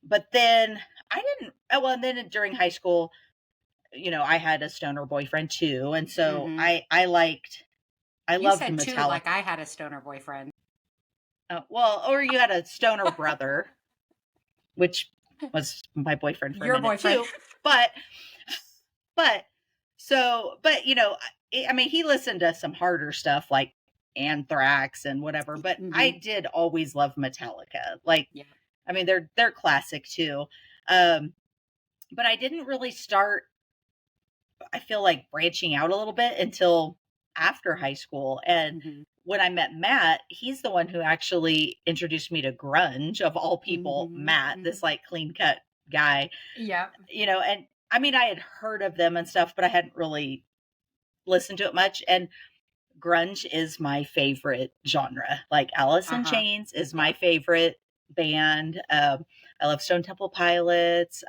Speaker 2: But then and then during high school, you know, I had a stoner boyfriend too. And so I liked I
Speaker 1: You
Speaker 2: loved
Speaker 1: said two
Speaker 2: Metallica.
Speaker 1: like I had a stoner boyfriend.
Speaker 2: Well, or you had a stoner brother, which was my boyfriend for
Speaker 1: Your
Speaker 2: a minute
Speaker 1: boyfriend.
Speaker 2: too. But but I mean, he listened to some harder stuff like Anthrax and whatever, but I did always love Metallica. Like,
Speaker 1: Yeah.
Speaker 2: I mean, they're classic too. But I didn't really start, I feel like, branching out a little bit until after high school. And when I met Matt, he's the one who actually introduced me to grunge, of all people. Matt, this like clean cut guy.
Speaker 1: Yeah.
Speaker 2: And I mean, I had heard of them and stuff, but I hadn't really listened to it much. And grunge is my favorite genre. Like Alice in Chains is my favorite band. I love Stone Temple Pilots.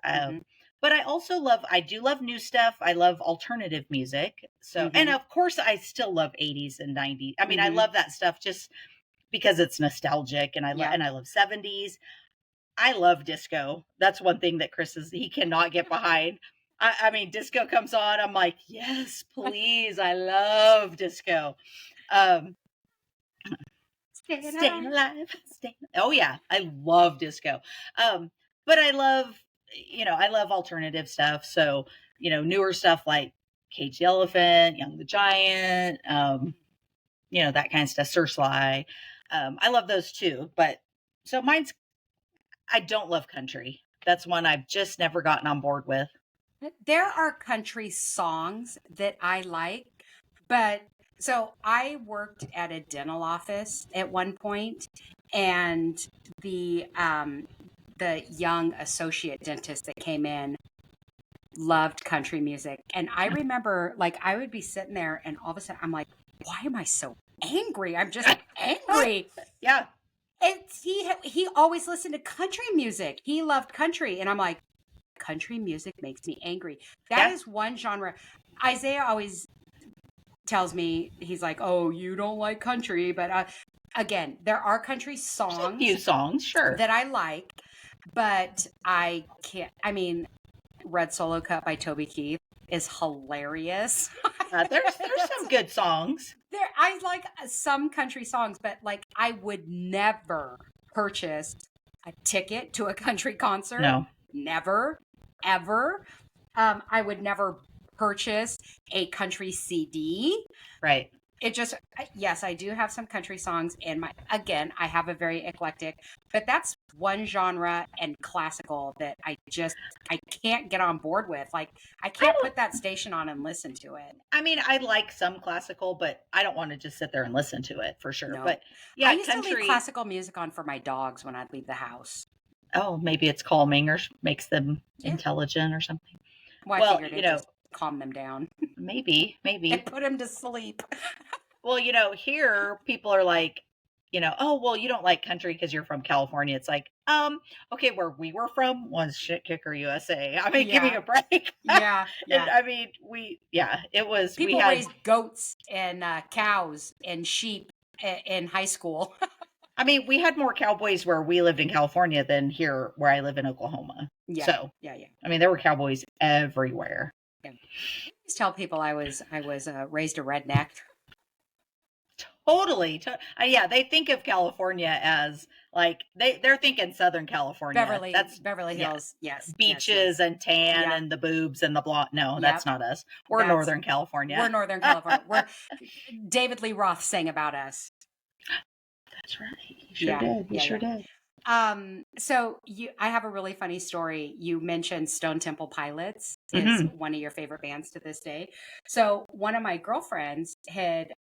Speaker 2: But I do love new stuff. I love alternative music. So, and of course I still love 80s and 90s. I mean, I love that stuff just because it's nostalgic, and I love 70s. I love disco. That's one thing that he cannot get behind. I mean, disco comes on, I'm like, yes, please. I love disco. Staying alive. Oh yeah, I love disco. But I love alternative stuff. So, newer stuff like Cage the Elephant, Young the Giant, that kind of stuff, Sir Sly. I love those too. But so I don't love country. That's one I've just never gotten on board with.
Speaker 1: There are country songs that I like, but so I worked at a dental office at one point, and the young associate dentist that came in loved country music. And I remember, like, I would be sitting there and all of a sudden I'm like, why am I so angry? I'm just angry.
Speaker 2: Yeah.
Speaker 1: And he always listened to country music. He loved country. And I'm like, country music makes me angry. That is one genre. Isaiah always tells me, he's like, oh, you don't like country. But again, there are country songs.
Speaker 2: A few songs, sure,
Speaker 1: that I like, but I can't. I mean, Red Solo Cup by Toby Keith is hilarious.
Speaker 2: There's some good songs.
Speaker 1: I like some country songs, but like I would never purchase a ticket to a country concert.
Speaker 2: No.
Speaker 1: Never, ever. I would never purchase a country CD.
Speaker 2: Right.
Speaker 1: It just, yes, I do have some country songs in again, I have a very eclectic, but that's one genre and classical that I can't get on board with. Like, I can't put that station on and listen to it.
Speaker 2: I mean, I like some classical, but I don't want to just sit there and listen to it for sure.
Speaker 1: No.
Speaker 2: But yeah,
Speaker 1: I used to leave classical music on for my dogs when I'd leave the house.
Speaker 2: Oh, maybe it's calming or makes them intelligent or something.
Speaker 1: Well, I figured just calm them down.
Speaker 2: Maybe.
Speaker 1: And put them to sleep.
Speaker 2: Well, here people are like, oh, well, you don't like country because you're from California. It's like, okay, where we were from was Shit Kicker, USA. I mean, give me a break.
Speaker 1: Yeah.
Speaker 2: And, I mean, it was.
Speaker 1: People raised goats and cows and sheep in high school.
Speaker 2: I mean, we had more cowboys where we lived in California than here where I live in Oklahoma.
Speaker 1: Yeah.
Speaker 2: So,
Speaker 1: yeah.
Speaker 2: I mean, there were cowboys everywhere.
Speaker 1: Yeah. I always tell people I was raised a redneck.
Speaker 2: Totally. Yeah, they think of California as like they're thinking Southern California.
Speaker 1: That's Beverly Hills. Yes.
Speaker 2: Beaches and tan and the boobs and the blonde. No, that's not us. We're Northern California.
Speaker 1: We're Northern California. David Lee Roth sang about us.
Speaker 2: That's right. You sure did. You sure did.
Speaker 1: So I have a really funny story. You mentioned Stone Temple Pilots is one of your favorite bands to this day. So one of my girlfriends had,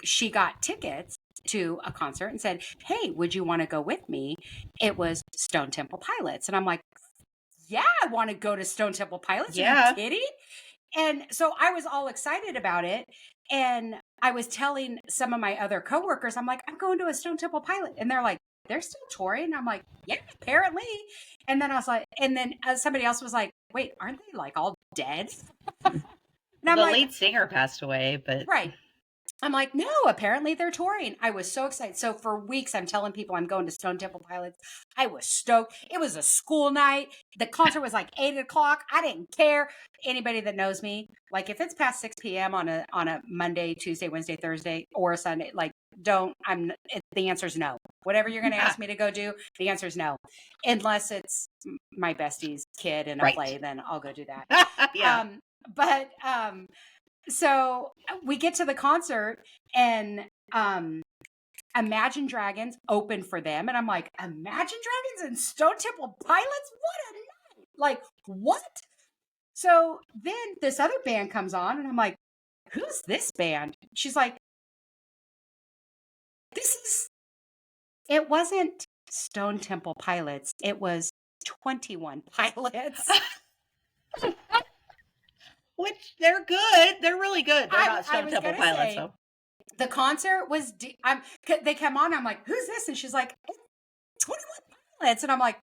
Speaker 1: she got tickets to a concert and said, hey, would you want to go with me? It was Stone Temple Pilots. And I'm like, yeah, I want to go to Stone Temple Pilots.
Speaker 2: Yeah.
Speaker 1: Are you kidding? And so I was all excited about it. And I was telling some of my other coworkers, I'm like, I'm going to a Stone Temple Pilot. And they're like, they're still touring? And I'm like, yeah, apparently. And then I was like, and then somebody else was like, wait, aren't they like all dead? And
Speaker 2: I'm the lead singer passed away, but.
Speaker 1: Right. I'm like, no, apparently they're touring. I was so excited. So for weeks, I'm telling people I'm going to Stone Temple Pilots. I was stoked. It was a school night. The concert was like 8 o'clock. I didn't care. Anybody that knows me, like if it's past 6 p.m. on a Monday, Tuesday, Wednesday, Thursday, or a Sunday, like the answer is no. Whatever you're going to ask me to go do, the answer is no. Unless it's my bestie's kid in a
Speaker 2: Right.
Speaker 1: play, then I'll go do that.
Speaker 2: Yeah.
Speaker 1: But so we get to the concert and Imagine Dragons open for them. And I'm like, Imagine Dragons and Stone Temple Pilots? What a night! Like, what? So then this other band comes on and I'm like, who's this band? She's like, it wasn't Stone Temple Pilots. It was 21 Pilots.
Speaker 2: Which they're good. They're really good. They're not Stone Temple Pilots,
Speaker 1: say,
Speaker 2: though.
Speaker 1: The concert was, they come on. I'm like, who's this? And she's like, 21 Pilots. And I'm like,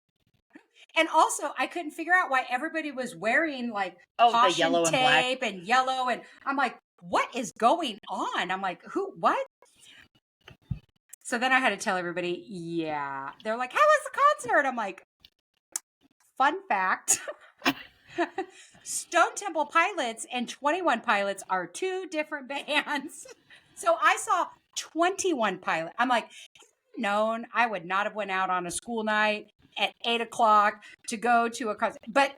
Speaker 1: and also I couldn't figure out why everybody was wearing like
Speaker 2: the yellow and
Speaker 1: tape
Speaker 2: black
Speaker 1: and yellow. And I'm like, what is going on? I'm like, what? So then I had to tell everybody, yeah. They're like, how was the concert? I'm like, fun fact. Stone Temple Pilots and 21 Pilots are two different bands. So I saw 21 Pilots. I'm like, known, I would not have went out on a school night at 8 o'clock to go to a concert. But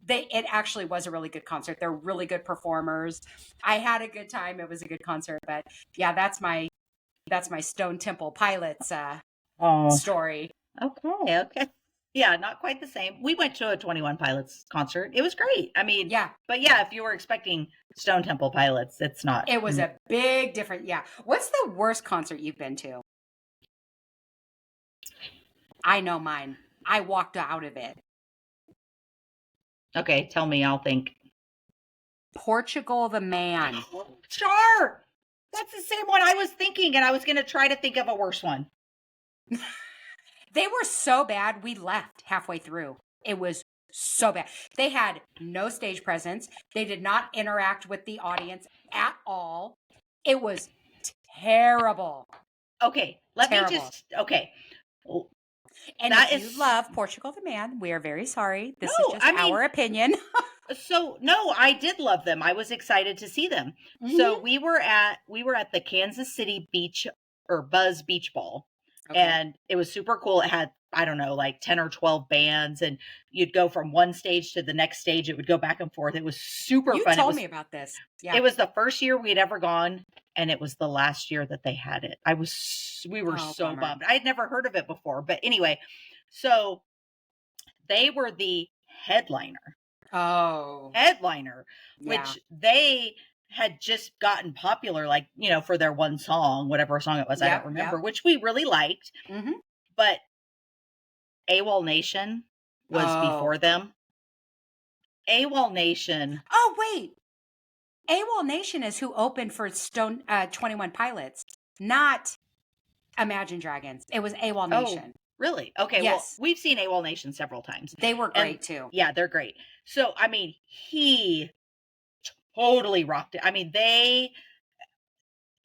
Speaker 1: it actually was a really good concert. They're really good performers. I had a good time. It was a good concert. But yeah, that's my Stone Temple Pilots story.
Speaker 2: Okay. Yeah, not quite the same. We went to a 21 Pilots concert. It was great. I mean,
Speaker 1: yeah.
Speaker 2: But yeah, if you were expecting Stone Temple Pilots, it's not.
Speaker 1: It was a big difference. Yeah. What's the worst concert you've been to? I know mine. I walked out of it.
Speaker 2: Okay, tell me, I'll think.
Speaker 1: Portugal the Man.
Speaker 2: Sure. That's the same one I was thinking, and I was going to try to think of a worse one.
Speaker 1: They were so bad, we left halfway through. It was so bad. They had no stage presence. They did not interact with the audience at all. It was terrible.
Speaker 2: Okay, okay.
Speaker 1: And if you love Portugal the Man, we are very sorry. This is just our opinion.
Speaker 2: So no, I did love them. I was excited to see them. Mm-hmm. So we were at the Kansas City Beach or Buzz Beach Ball. Okay. And it was super cool. It had, I don't know, like 10 or 12 bands, and you'd go from one stage to the next stage. It would go back and forth. It was super fun.
Speaker 1: You told me about this. Yeah.
Speaker 2: It was the first year we'd ever gone, and it was the last year that they had it. We were so bummed. I had never heard of it before. But anyway, so they were the headliner. Which they had just gotten popular, like, for their one song, whatever song it was, I don't remember, which we really liked. Mm-hmm. But AWOL Nation was before them. AWOL Nation.
Speaker 1: Oh, wait. AWOL Nation is who opened for 21 Pilots, not Imagine Dragons. It was AWOL Nation.
Speaker 2: Really? Okay. Yes. Well, we've seen AWOL Nation several times.
Speaker 1: They were great too.
Speaker 2: Yeah, they're great. So, I mean, he totally rocked it. I mean,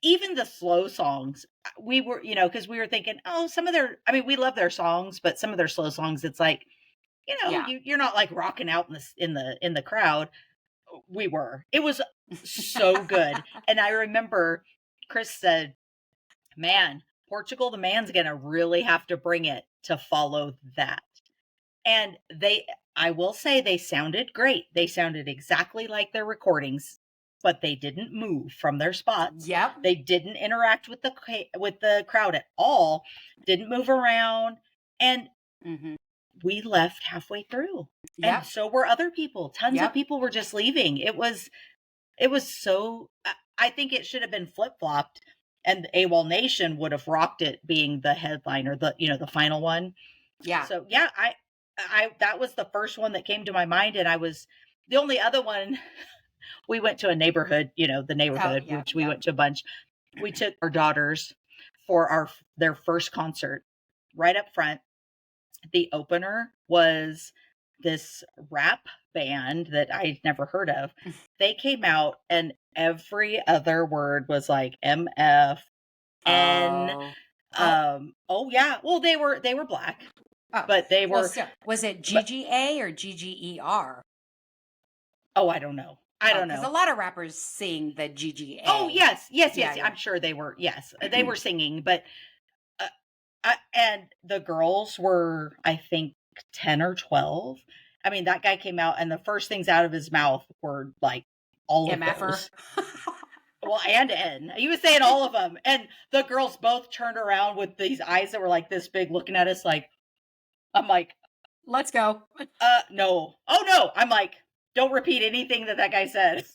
Speaker 2: even the slow songs, we were, because we were thinking, we love their songs, but some of their slow songs, it's like, you're not like rocking out in the crowd. We were. It was so good. And I remember Chris said, man, Portugal the Man's going to really have to bring it to follow that. And I will say they sounded great. They sounded exactly like their recordings, but they didn't move from their spots.
Speaker 1: Yep.
Speaker 2: They didn't interact with the crowd at all, didn't move around. And we left halfway through. Yep. And so were other people. Tons of people were just leaving. It was so, I think it should have been flip-flopped. And AWOL Nation would have rocked it being the headliner, the final one.
Speaker 1: Yeah.
Speaker 2: So yeah, I that was the first one that came to my mind. And I was the only other one. We went to a neighborhood, the neighborhood, which we went to a bunch. We took our daughters for their first concert right up front. The opener was this rap band that I'd never heard of. They came out and every other word was like MF, N. Oh yeah. Well, they were black, but they were.
Speaker 1: Still, was it GGA or GGER?
Speaker 2: Oh, I don't know. I don't know.
Speaker 1: Because a lot of rappers sing the GGA.
Speaker 2: Oh yes. Yeah. I'm sure they were. Yes, they were singing, but and the girls were, I think, 10 or 12. I mean, that guy came out and the first things out of his mouth were like all of those. Well, and N. He was saying all of them. And the girls both turned around with these eyes that were like this big looking at us like, I'm like,
Speaker 1: let's go.
Speaker 2: No. Oh no. I'm like, don't repeat anything that guy said.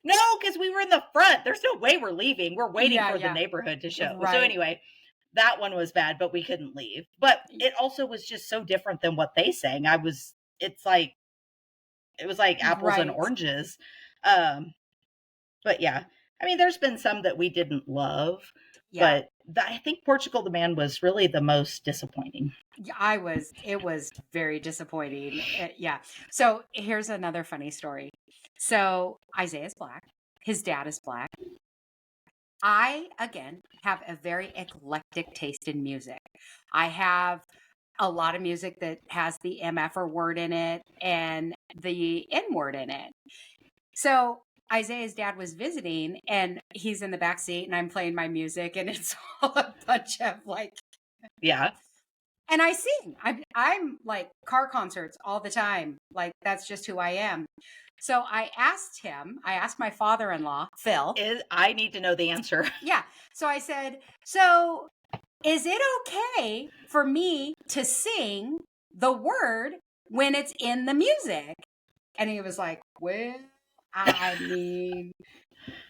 Speaker 2: No, because we were in the front. There's no way we're leaving. We're waiting for the neighborhood to show. Right. So anyway, that one was bad, but we couldn't leave. But it also was just so different than what they sang. It was like apples and oranges. But yeah, I mean, there's been some that we didn't love, but I think Portugal the Man was really the most disappointing.
Speaker 1: It was very disappointing. Yeah. So here's another funny story. So Isaiah's black. His dad is black. I, again, have a very eclectic taste in music. I have a lot of music that has the MF word in it and the N word in it. So Isaiah's dad was visiting and he's in the back seat and I'm playing my music and it's all a bunch of like,
Speaker 2: yeah.
Speaker 1: And I sing. I'm like car concerts all the time. Like that's just who I am. So I asked my father-in-law, Phil.
Speaker 2: I need to know the answer.
Speaker 1: Yeah. So I said, so is it okay for me to sing the word when it's in the music? And he was like, well, I mean,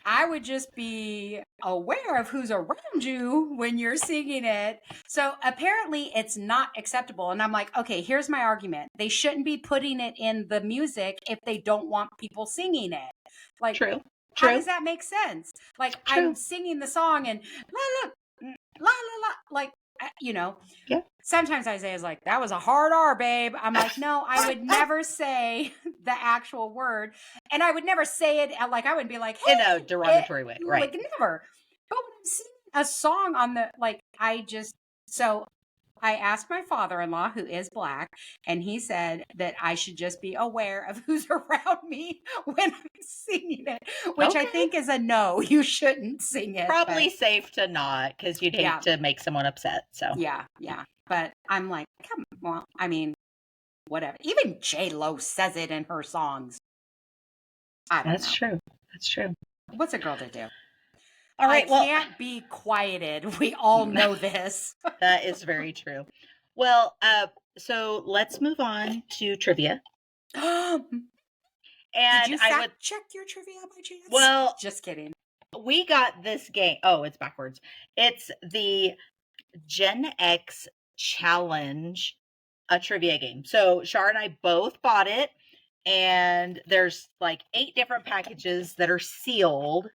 Speaker 1: I would just be aware of who's around you when you're singing it. So apparently it's not acceptable. And I'm like, okay, here's my argument. They shouldn't be putting it in the music if they don't want people singing it. Like,
Speaker 2: True.
Speaker 1: How does that make sense? Like, I'm singing the song and la, la, la, la, la, like, you know.
Speaker 2: Yeah.
Speaker 1: Sometimes Isaiah's like, that was a hard R, babe. I'm like, no, I would never say the actual word. And I would never say it like, I would be like, hey,
Speaker 2: in a derogatory way. Right.
Speaker 1: Like, never. But when I'm singing a song on the, like, so I asked my father-in-law, who is black, and he said that I should just be aware of who's around me when I'm singing it, which I think is a no. You shouldn't sing it.
Speaker 2: Probably safe to not, because you'd hate to make someone upset. So
Speaker 1: yeah. But I'm like, I mean, whatever. Even J-Lo says it in her songs.
Speaker 2: That's true.
Speaker 1: What's a girl to do?
Speaker 2: All right.
Speaker 1: I can't be quieted. We all know this.
Speaker 2: That is very true. Well, so let's move on to trivia.
Speaker 1: And did you check your trivia by chance?
Speaker 2: Well,
Speaker 1: just kidding.
Speaker 2: We got this game. Oh, it's backwards. It's the Gen X Challenge, a trivia game. So Shar and I both bought it, and there's like 8 different packages that are sealed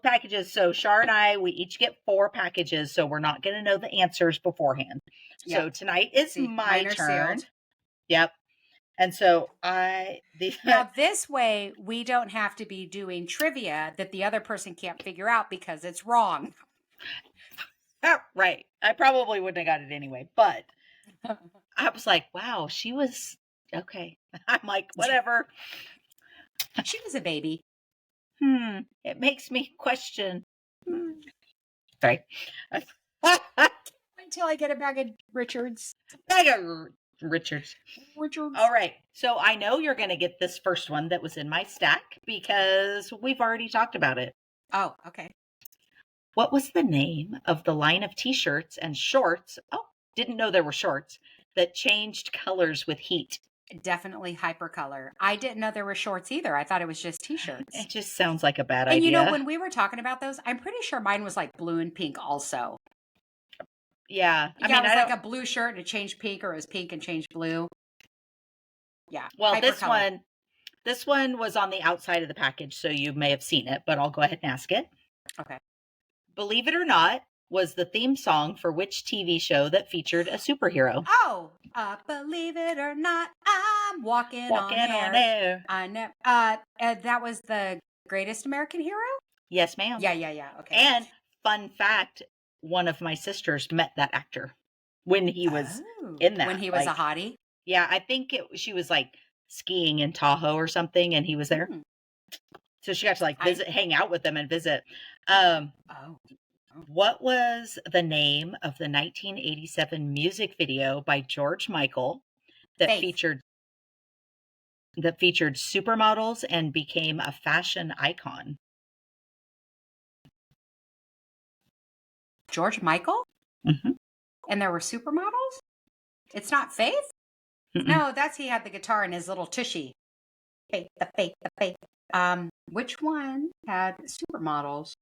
Speaker 2: packages. So Shar and I, we each get 4 packages, so we're not going to know the answers beforehand. Yep. So tonight is my turn. Sealed. Yep. And so
Speaker 1: now this way we don't have to be doing trivia that the other person can't figure out because it's wrong.
Speaker 2: Right. I probably wouldn't have got it anyway, but I was like, wow, she was okay. I'm like, whatever.
Speaker 1: She was a baby.
Speaker 2: It makes me question. Sorry.
Speaker 1: Until I get a bag of Richards.
Speaker 2: Richards. All right. So I know you're going to get this first one that was in my stack because we've already talked about it.
Speaker 1: Oh, okay.
Speaker 2: What was the name of the line of t-shirts and shorts? Oh, didn't know there were shorts that changed colors with heat.
Speaker 1: Definitely hypercolor. I didn't know there were shorts either. I thought it was just t-shirts.
Speaker 2: It just sounds like a bad idea.
Speaker 1: And you know, when we were talking about those, I'm pretty sure mine was like blue and pink also.
Speaker 2: Yeah.
Speaker 1: I mean, it was like a blue shirt and it changed pink, or it was pink and changed blue. Yeah.
Speaker 2: Well, hypercolor. This one was on the outside of the package, so you may have seen it, but I'll go ahead and ask it.
Speaker 1: Okay.
Speaker 2: Believe it or not, was the theme song for which TV show that featured a superhero?
Speaker 1: Oh, believe it or not, I'm walking on air. I never. That was the Greatest American Hero.
Speaker 2: Yes, ma'am.
Speaker 1: Yeah. Okay.
Speaker 2: And fun fact, one of my sisters met that actor when he was in that.
Speaker 1: When he was a hottie.
Speaker 2: Yeah, I think she was like skiing in Tahoe or something, and he was there. So she got to like hang out with them and visit. What was the name of the 1987 music video by George Michael that featured supermodels and became a fashion icon?
Speaker 1: George Michael?
Speaker 2: Mm-hmm.
Speaker 1: And there were supermodels? It's not Faith? Mm-mm. No, he had the guitar in his little tushy. Faith, the Faith, the Faith. Which one had supermodels?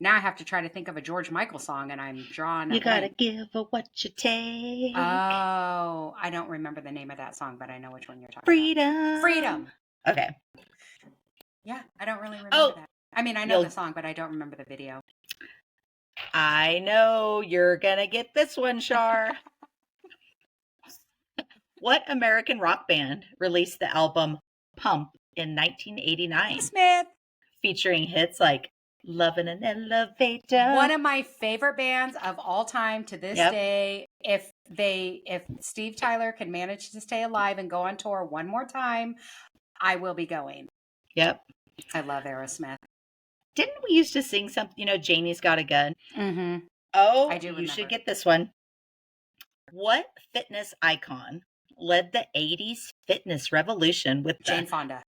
Speaker 1: Now I have to try to think of a George Michael song, and I'm drawn.
Speaker 2: You gotta give her what you take.
Speaker 1: Oh, I don't remember the name of that song, but I know which one you're talking
Speaker 2: about.
Speaker 1: Freedom.
Speaker 2: Okay.
Speaker 1: Yeah, I don't really remember that. I mean, I know the song, but I don't remember the video.
Speaker 2: I know you're gonna get this one, Shar. What American rock band released the album Pump in 1989?
Speaker 1: Smith.
Speaker 2: Featuring hits like Love in an Elevator.
Speaker 1: One of my favorite bands of all time to this day. If Steve Tyler can manage to stay alive and go on tour one more time, I will be going.
Speaker 2: Yep.
Speaker 1: I love Aerosmith.
Speaker 2: Didn't we used to sing something, Janie's Got a Gun?
Speaker 1: Mm-hmm.
Speaker 2: Oh,
Speaker 1: I do remember.
Speaker 2: You should get this one. What fitness icon led the 80s fitness revolution with
Speaker 1: Jane Fonda?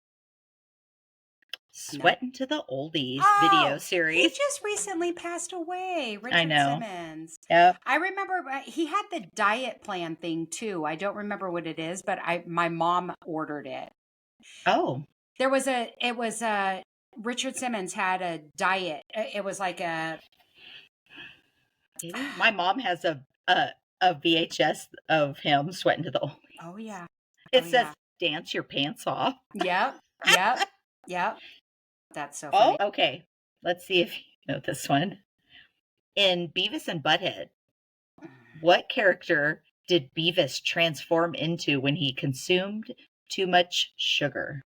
Speaker 2: Sweatin' to the Oldies video series.
Speaker 1: He just recently passed away. Richard Simmons.
Speaker 2: Yep.
Speaker 1: I remember he had the diet plan thing too. I don't remember what it is, but my mom ordered it.
Speaker 2: Oh.
Speaker 1: Richard Simmons had a diet. It was like a.
Speaker 2: My mom has a VHS of him sweating to the oldies.
Speaker 1: Oh yeah.
Speaker 2: It says "Dance your pants off."
Speaker 1: Yep. That's so funny.
Speaker 2: Oh, okay. Let's see if you know this one. In Beavis and Butthead, what character did Beavis transform into when he consumed too much sugar?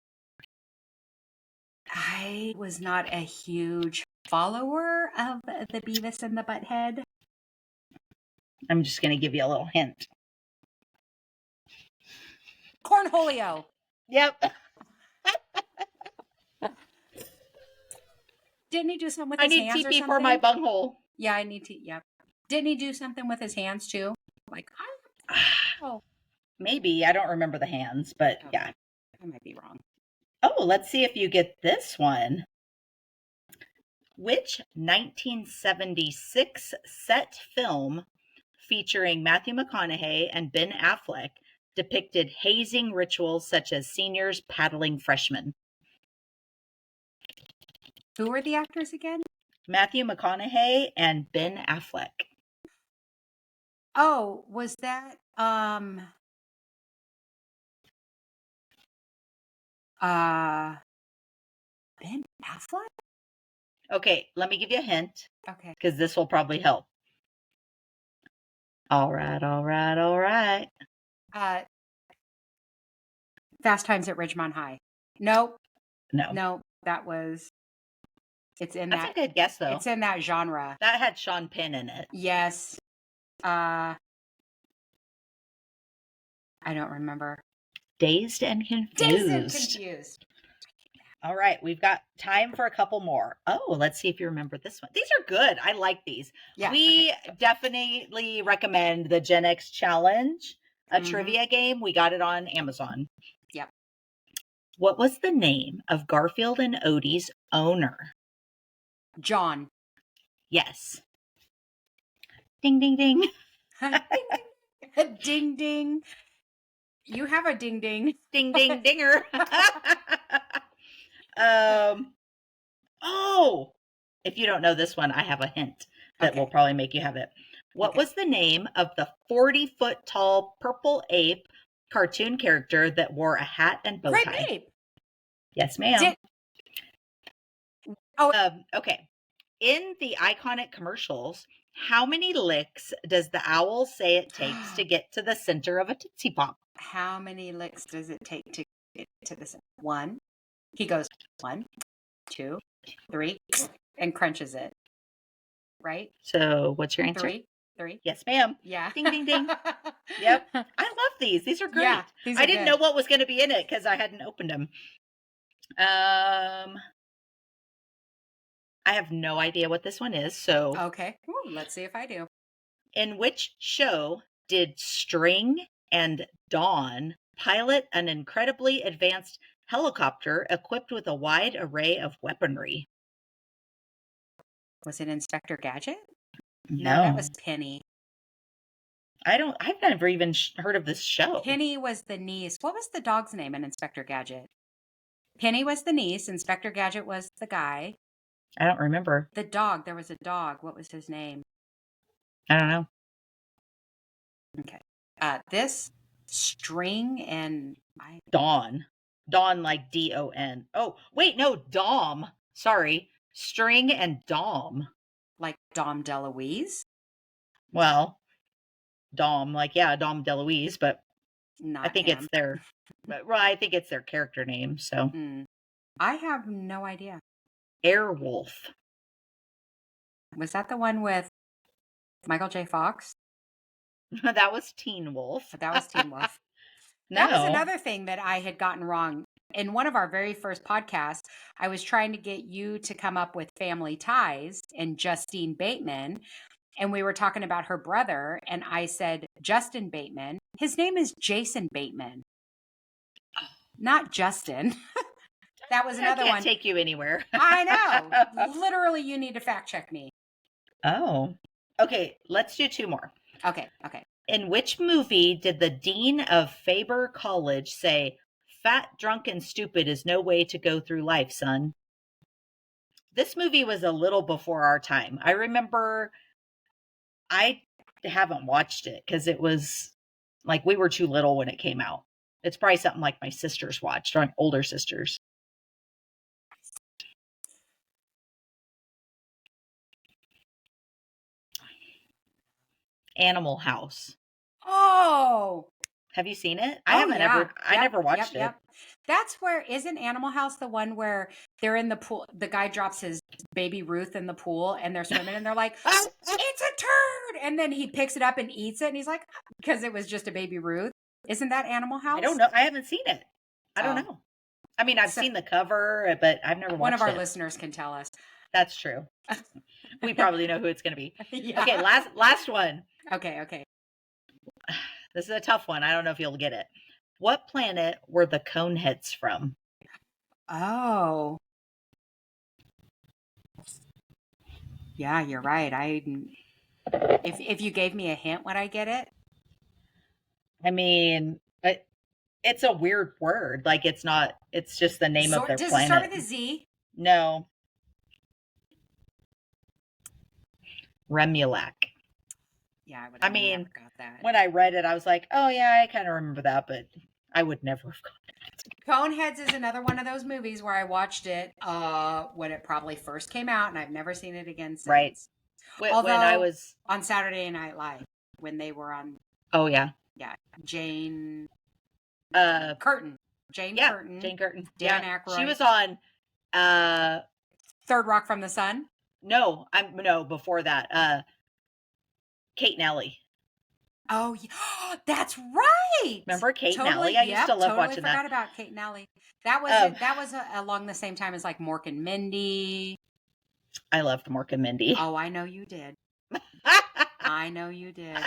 Speaker 1: I was not a huge follower of the Beavis and the Butthead.
Speaker 2: I'm just going to give you a little hint.
Speaker 1: Cornholio.
Speaker 2: Yep.
Speaker 1: Didn't he do something with his hands or something?
Speaker 2: I need TP for my bunghole.
Speaker 1: Yeah, I need to. Yep. Didn't he do something with his hands too? Like,
Speaker 2: maybe. I don't remember the hands, but yeah.
Speaker 1: I might be wrong.
Speaker 2: Oh, let's see if you get this one. Which 1976 set film featuring Matthew McConaughey and Ben Affleck depicted hazing rituals such as seniors paddling freshmen?
Speaker 1: Who are the actors again?
Speaker 2: Matthew McConaughey and Ben Affleck.
Speaker 1: Oh, was that Ben Affleck?
Speaker 2: Okay, let me give you a hint.
Speaker 1: Okay.
Speaker 2: Because this will probably help. All right.
Speaker 1: Fast Times at Ridgemont High. Nope.
Speaker 2: No.
Speaker 1: That was. It's in
Speaker 2: That's a good guess, though.
Speaker 1: It's in that genre.
Speaker 2: That had Sean Penn in it.
Speaker 1: Yes. I don't remember.
Speaker 2: Dazed and Confused. All right, we've got time for a couple more. Oh, let's see if you remember this one. These are good. I like these. Yeah, we definitely recommend the Gen X Challenge, a trivia game. We got it on Amazon.
Speaker 1: Yep.
Speaker 2: What was the name of Garfield and Odie's owner?
Speaker 1: John.
Speaker 2: Yes. Ding, ding, ding.
Speaker 1: Ding, ding. You have a ding, ding.
Speaker 2: Ding, ding, dinger. Oh, if you don't know this one, I have a hint that will probably make you have it. What was the name of the 40-foot tall purple ape cartoon character that wore a hat and bow tie?
Speaker 1: Great Ape.
Speaker 2: Yes, ma'am. Okay. In the iconic commercials, how many licks does the owl say it takes to get to the center of a Tootsie Pop?
Speaker 1: How many licks does it take to get to the center? One. He goes 1, 2, 3, and crunches it. Right?
Speaker 2: So what's your answer?
Speaker 1: 3.
Speaker 2: Yes, ma'am.
Speaker 1: Yeah.
Speaker 2: Ding, ding, ding. Yep. I love these. These are great.
Speaker 1: Yeah, these are
Speaker 2: I didn't
Speaker 1: good.
Speaker 2: know what was going to be in it because I hadn't opened them. I have no idea what this one is. So,
Speaker 1: Okay. Ooh, let's see if I do.
Speaker 2: in which show did String and Dawn pilot an incredibly advanced helicopter equipped with a wide array of weaponry?
Speaker 1: Was it Inspector Gadget?
Speaker 2: No,
Speaker 1: that was Penny.
Speaker 2: I've never even heard of this show.
Speaker 1: Penny was the niece. What was the dog's name in Inspector Gadget? Penny was the niece. Inspector Gadget was the guy.
Speaker 2: I don't remember.
Speaker 1: The dog. There was a dog. What was his name?
Speaker 2: I don't know.
Speaker 1: Okay. This String and
Speaker 2: Dawn like Don. Oh wait, no, Dom. Sorry, String and Dom.
Speaker 1: Like Dom DeLuise.
Speaker 2: Well, Dom, like Dom DeLuise, but
Speaker 1: Not
Speaker 2: I think
Speaker 1: him.
Speaker 2: it's their. Well, I think it's their character name. So
Speaker 1: I have no idea.
Speaker 2: Airwolf.
Speaker 1: Was that the one with Michael J. Fox?
Speaker 2: That was Teen Wolf.
Speaker 1: That was Teen Wolf.
Speaker 2: No.
Speaker 1: That was another thing that I had gotten wrong. In one of our very first podcasts, I was trying to get you to come up with Family Ties and Justine Bateman. And we were talking about her brother. And I said, Justin Bateman. His name is Jason Bateman, not Justin. That was another one.
Speaker 2: I can't take you anywhere.
Speaker 1: I know. Literally, you need to fact check me.
Speaker 2: Oh. Okay, let's do 2 more.
Speaker 1: Okay.
Speaker 2: In which movie did the dean of Faber College say, "Fat, drunk, and stupid is no way to go through life, son"? This movie was a little before our time. I remember I haven't watched it because it was like we were too little when it came out. It's probably something like my sisters watched, or older sisters. Animal House.
Speaker 1: Oh,
Speaker 2: have you seen it? I haven't ever. I never watched it.
Speaker 1: That's where isn't Animal House the one where they're in the pool? The guy drops his baby Ruth in the pool, and they're swimming, and they're like, "It's a turd!" And then he picks it up and eats it, and he's like, "Because it was just a baby Ruth." Isn't that Animal House?
Speaker 2: I don't know. I haven't seen it. I don't know. I mean, I've seen the cover, but I've never watched it.
Speaker 1: One of our listeners can tell us.
Speaker 2: That's true. We probably know who it's going to be.
Speaker 1: Yeah.
Speaker 2: Okay, last one.
Speaker 1: Okay.
Speaker 2: This is a tough one. I don't know if you'll get it. What planet were the Coneheads from?
Speaker 1: Oh. Yeah, you're right. If you gave me a hint, would I get it?
Speaker 2: I mean, it's a weird word. Like it's not. It's just the name of their planet.
Speaker 1: Does it start with a Z?
Speaker 2: No. Remulac.
Speaker 1: Yeah, I mean, never got that.
Speaker 2: When I read it, I was like, oh yeah, I kind of remember that, but I would never have gotten it.
Speaker 1: Coneheads is another one of those movies where I watched it when it probably first came out, and I've never seen it again since.
Speaker 2: Right.
Speaker 1: Although,
Speaker 2: when I was
Speaker 1: on Saturday Night Live, when they were on.
Speaker 2: Oh yeah.
Speaker 1: Yeah, Jane.
Speaker 2: Curtin.
Speaker 1: Jane Curtin.
Speaker 2: Jane Curtin.
Speaker 1: Dan Aykroyd.
Speaker 2: She was on.
Speaker 1: Third Rock from the Sun.
Speaker 2: No, before that. Kate and Ellie.
Speaker 1: Oh, yeah. That's right.
Speaker 2: Remember Kate and Ellie? I used to love watching that.
Speaker 1: I forgot about Kate and Ellie. That was along the same time as like Mork and Mindy.
Speaker 2: I loved Mork and Mindy.
Speaker 1: Oh, I know you did. I know you did.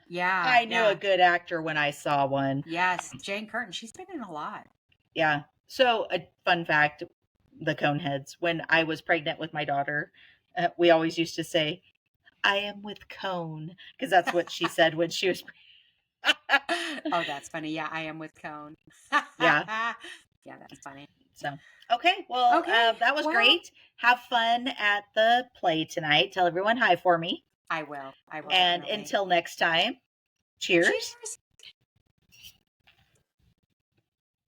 Speaker 1: Yeah.
Speaker 2: I knew a good actor when I saw one.
Speaker 1: Yes, Jane Curtin. She's been in a lot.
Speaker 2: Yeah. So a fun fact, the Coneheads, when I was pregnant with my daughter, we always used to say, "I am with Cone," because that's what she said when she was.
Speaker 1: Oh, that's funny. Yeah, I am with Cone.
Speaker 2: Yeah.
Speaker 1: Yeah, that's funny.
Speaker 2: So, okay. Well, that was great. Have fun at the play tonight. Tell everyone hi for me.
Speaker 1: I will.
Speaker 2: And definitely. Until next time, cheers.